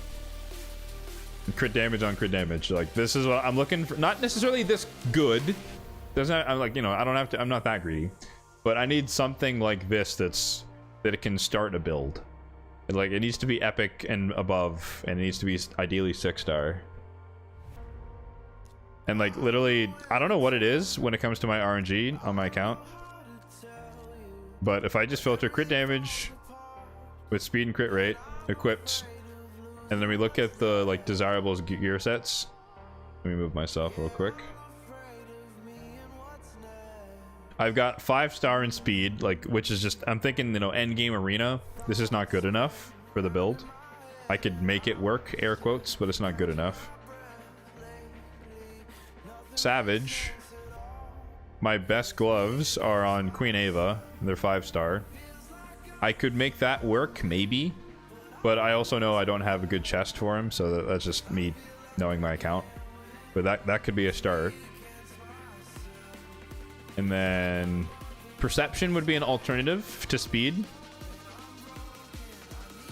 Crit damage on crit damage. Like, this is what I'm looking for. Not necessarily this good. I'm like, you know, I don't have to, I'm not that greedy. But I need something like this that it can start a build. Like, it needs to be epic and above, and it needs to be ideally 6-star. And like, literally, I don't know what it is when it comes to my RNG on my account. But if I just filter crit damage with speed and crit rate equipped, and then we look at the like desirables gear sets. Let me move myself real quick. I've got 5-star in speed, like, which is just, I'm thinking, you know, end game arena. This is not good enough for the build. I could make it work, air quotes, but it's not good enough. Savage. My best gloves are on Queen Ava. They're 5-star. I could make that work, maybe. But I also know I don't have a good chest for him, so that's just me knowing my account. But that could be a start. And then perception would be an alternative to speed.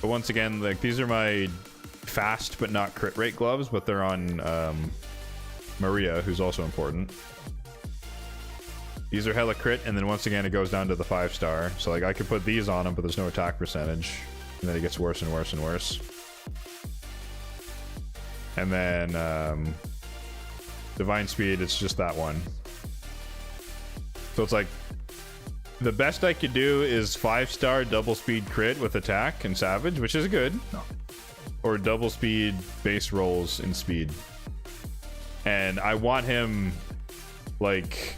But once again, like, these are my fast but not crit rate gloves, but they're on Maria, who's also important. These are hella crit, and then once again it goes down to the 5-star. So like, I could put these on him, but there's no attack percentage. And then it gets worse and worse and worse. And then divine speed, it's just that one. So it's like, the best I could do is 5-star double speed crit with attack and savage, which is good. Or double speed base rolls in speed. And I want him, like,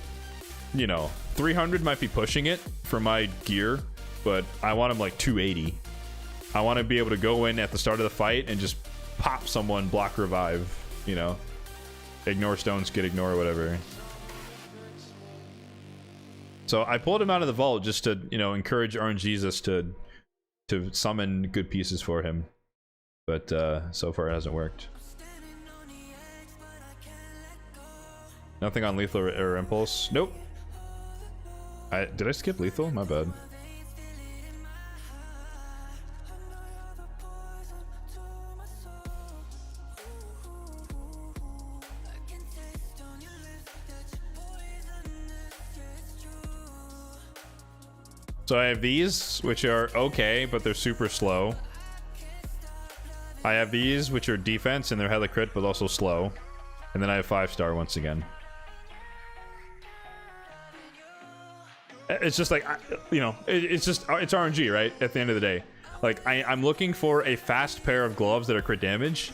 you know, 300 might be pushing it for my gear, but I want him like 280. I want to be able to go in at the start of the fight and just pop someone, block revive, you know. Ignore stone skid, ignore whatever. So I pulled him out of the vault just to, you know, encourage RNGesus to summon good pieces for him. But so far it hasn't worked. Nothing on lethal or impulse. Nope. Did I skip lethal? My bad. So I have these, which are okay, but they're super slow. I have these, which are defense, and they're hella crit, but also slow. And then I have 5-star once again. It's just like, you know, it's RNG, right? At the end of the day. Like, I'm looking for a fast pair of gloves that are crit damage.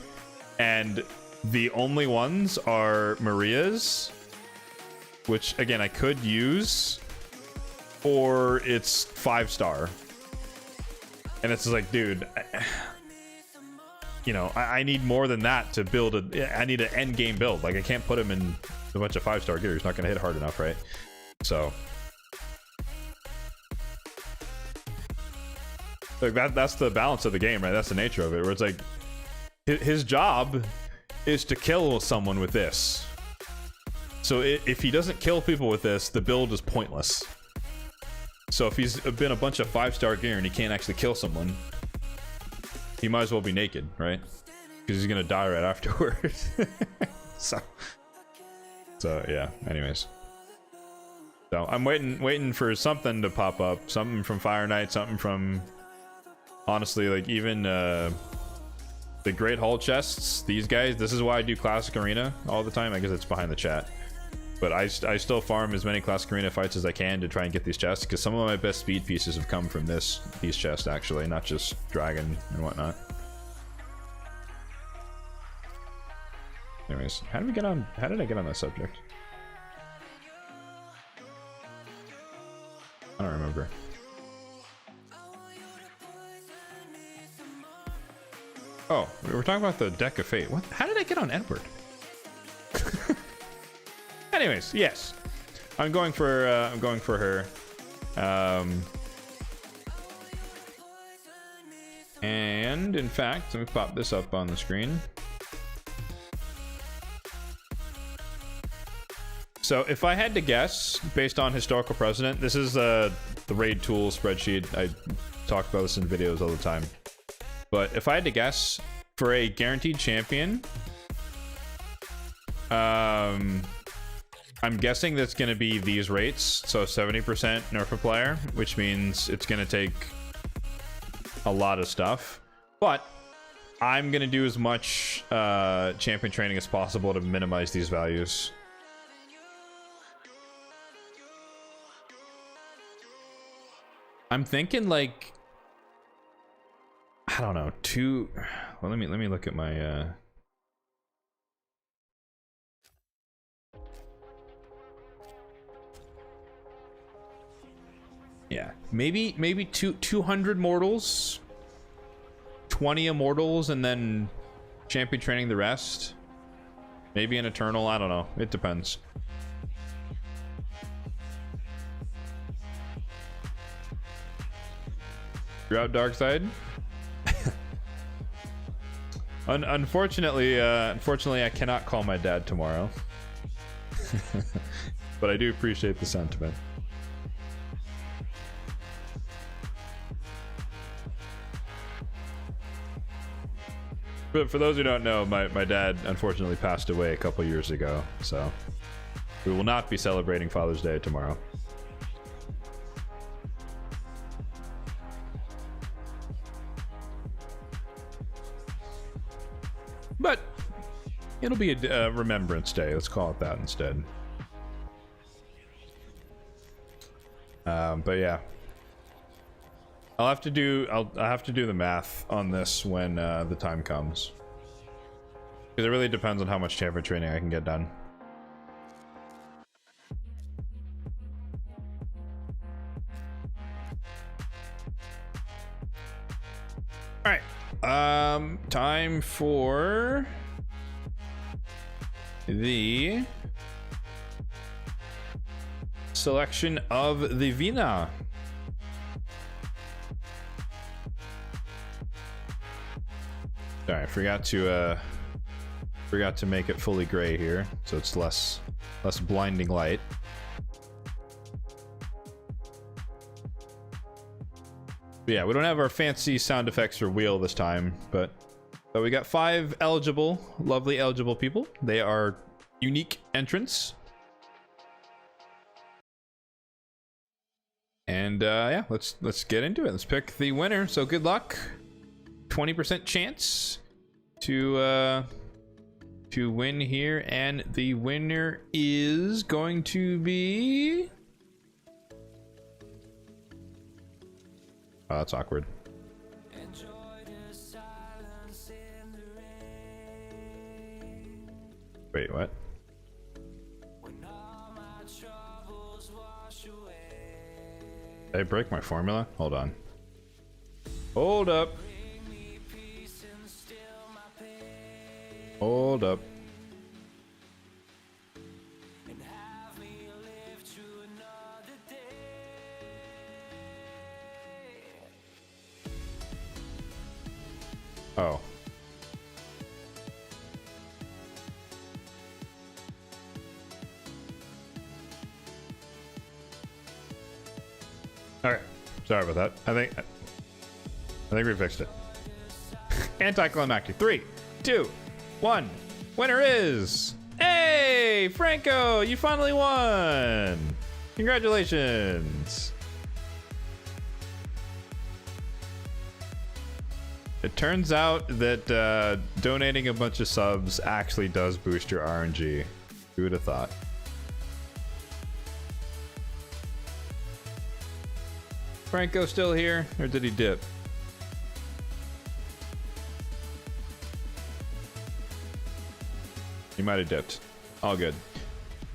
And the only ones are Maria's. Which, again, I could use. Or it's 5-star. And it's just like, dude, you know, I need more than that to build I need an end game build. Like, I can't put him in a bunch of 5-star gear. He's not going to hit hard enough, right? So, like, that's the balance of the game, right? That's the nature of it, where it's like, his job is to kill someone with this. So if he doesn't kill people with this, the build is pointless. So if he's been a bunch of 5-star gear and he can't actually kill someone, he might as well be naked, right? Because he's gonna die right afterwards. so yeah. Anyways, so I'm waiting for something to pop up, something from Fire Knight, something from, honestly, like, even the Great Hall chests. These guys. This is why I do Classic Arena all the time. I guess it's behind the chat. But I still farm as many Classic Arena fights as I can to try and get these chests, because some of my best speed pieces have come from these chests, actually, not just Dragon and whatnot. Anyways, how did I get on that subject? I don't remember. Oh, we were talking about the Deck of Fate. What? How did I get on Edward? Anyways, yes, I'm going for her. And in fact, let me pop this up on the screen. So if I had to guess, based on historical precedent, this is the raid tool spreadsheet. I talk about this in videos all the time. But if I had to guess, for a guaranteed champion, I'm guessing that's going to be these rates. So 70% nerf a player, which means it's going to take a lot of stuff. But I'm going to do as much champion training as possible to minimize these values. I'm thinking like, I don't know, well, let me look at my yeah, maybe 200 mortals, 20 immortals, and then champion training the rest. Maybe an eternal, I don't know. It depends. You're out, dark side. Unfortunately, I cannot call my dad tomorrow. But I do appreciate the sentiment. But for those who don't know, my dad unfortunately passed away a couple years ago, so we will not be celebrating Father's Day tomorrow. But it'll be a Remembrance Day. Let's call it that instead. But yeah, I'll have to do the math on this when the time comes, because it really depends on how much champion training I can get done. All right. Time for the selection of the Vina. Sorry, I forgot to make it fully gray here, so it's less blinding light. But yeah, we don't have our fancy sound effects for wheel this time, but we got 5 lovely eligible people. They are unique entrants. And yeah, let's get into it. Let's pick the winner. So good luck. 20% chance to win here, and the winner is going to be... Oh, that's awkward. Wait, what? Did I break my formula? Hold on. Hold up. Hold up. Oh. Okay. Sorry about that. I think we fixed it. Anticlimactic. 3, 2, 1. Winner is... Hey, Franco! You finally won! Congratulations! It turns out that donating a bunch of subs actually does boost your RNG. Who would have thought? Franco still here, or did he dip? He might have dipped. All good.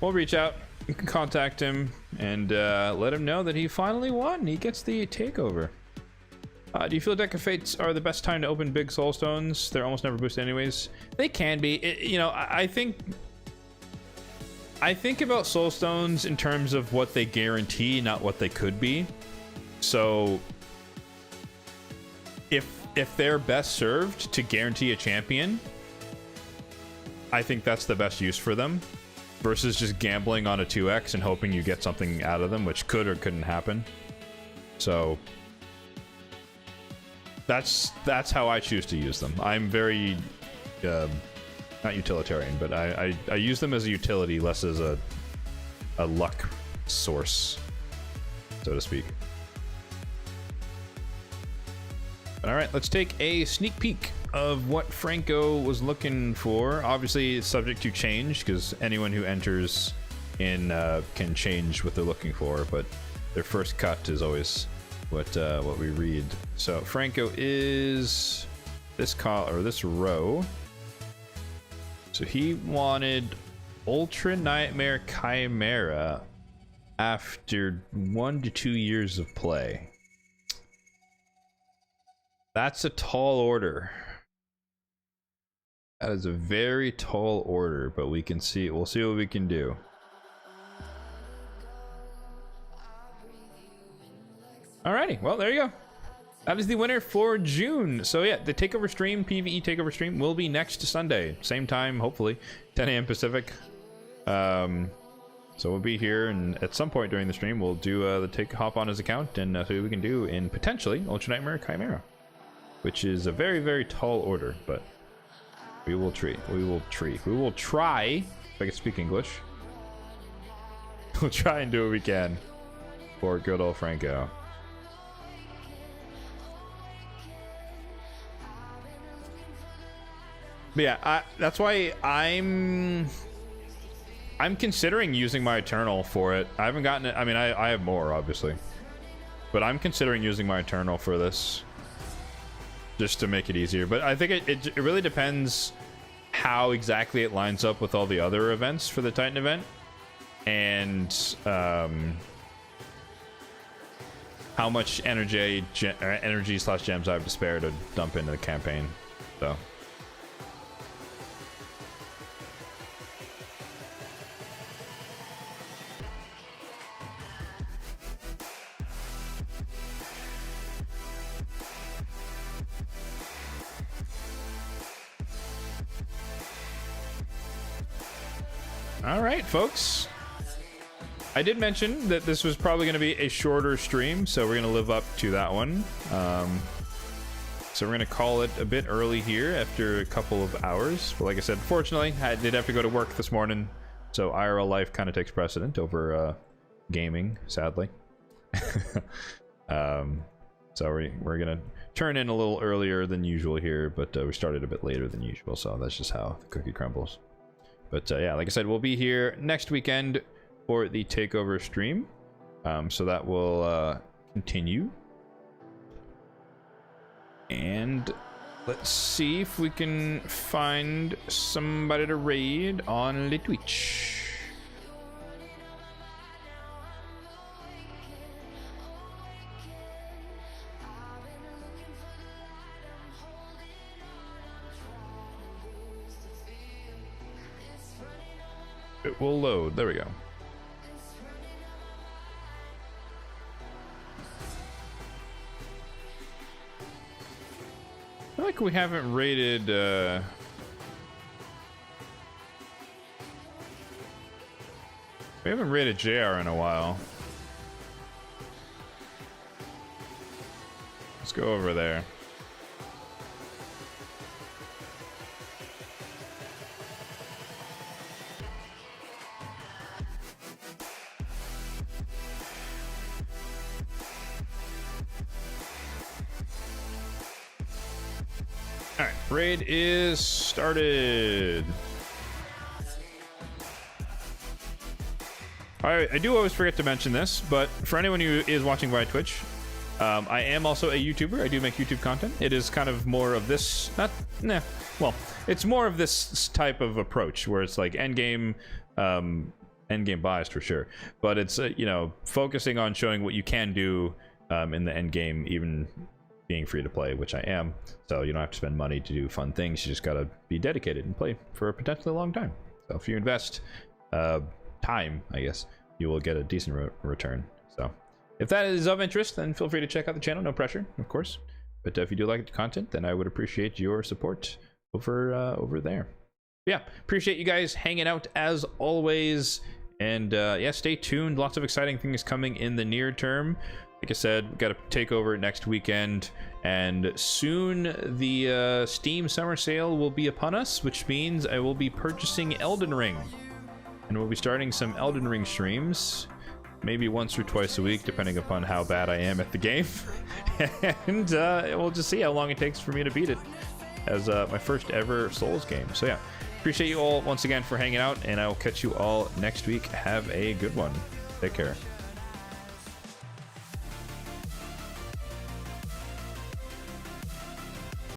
We'll reach out. You can contact him and let him know that he finally won. He gets the takeover. Do you feel Deck of Fates are the best time to open big soul stones? They're almost never boosted anyways. They can be. You know, I think I think about soulstones in terms of what they guarantee, not what they could be. So if they're best served to guarantee a champion, I think that's the best use for them, versus just gambling on a 2x and hoping you get something out of them, which could or couldn't happen. So that's how I choose to use them. I'm very not utilitarian, but I use them as a utility, less as a luck source, so to speak. All right, let's take a sneak peek of what Franco was looking for. Obviously, it's subject to change because anyone who enters in can change what they're looking for, but their first cut is always what we read. So Franco is this row. So he wanted Ultra Nightmare Chimera after 1 to 2 years of play. That's a tall order. That is a very tall order, but we can see. We'll see what we can do. Alrighty, well, there you go. That is the winner for June. So yeah, the takeover stream, PvE takeover stream, will be next Sunday, same time, hopefully 10 a.m. Pacific. So we'll be here, and at some point during the stream, we'll do the hop on his account and see what we can do in potentially Ultra Nightmare Chimera, which is a very, very tall order, but we will try. We will try, if I can speak English. We'll try and do what we can for good old Franco. But yeah, that's why I'm considering using my Eternal for it. I haven't gotten it. I mean, I have more, obviously, but I'm considering using my Eternal for this, just to make it easier. But I think it really depends how exactly it lines up with all the other events for the Titan event, and how much energy / gems I have to spare to dump into the campaign. So. All right, folks. I did mention that this was probably going to be a shorter stream, so we're going to live up to that one. So we're going to call it a bit early here after a couple of hours. But like I said, fortunately, I did have to go to work this morning, so IRL life kind of takes precedent over gaming, sadly. So we're going to turn in a little earlier than usual here, but we started a bit later than usual, so that's just how the cookie crumbles. But yeah, like I said, we'll be here next weekend for the takeover stream. So that will continue. And let's see if we can find somebody to raid on the Twitch. It will load. There we go. I feel like we haven't rated JR in a while. Let's go over there. Alright, raid is started. Alright, I do always forget to mention this, but for anyone who is watching via Twitch, I am also a YouTuber. I do make YouTube content. It is kind of more of this, it's more of this type of approach where it's like endgame biased for sure, but it's focusing on showing what you can do in the endgame, even being free to play, which I am. So you don't have to spend money to do fun things. You just gotta be dedicated and play for a potentially long time. So if you invest time, I guess, you will get a decent return. So if that is of interest, then feel free to check out the channel. No pressure, of course. But if you do like the content, then I would appreciate your support over there. Yeah, appreciate you guys hanging out as always. And yeah, stay tuned. Lots of exciting things coming in the near term. Like I said, we got a takeover next weekend, and soon the Steam summer sale will be upon us, which means I will be purchasing Elden Ring, and we'll be starting some Elden Ring streams, maybe once or twice a week, depending upon how bad I am at the game. And we'll just see how long it takes for me to beat it as my first ever Souls game. So yeah, appreciate you all once again for hanging out, and I will catch you all next week. Have a good one. Take care.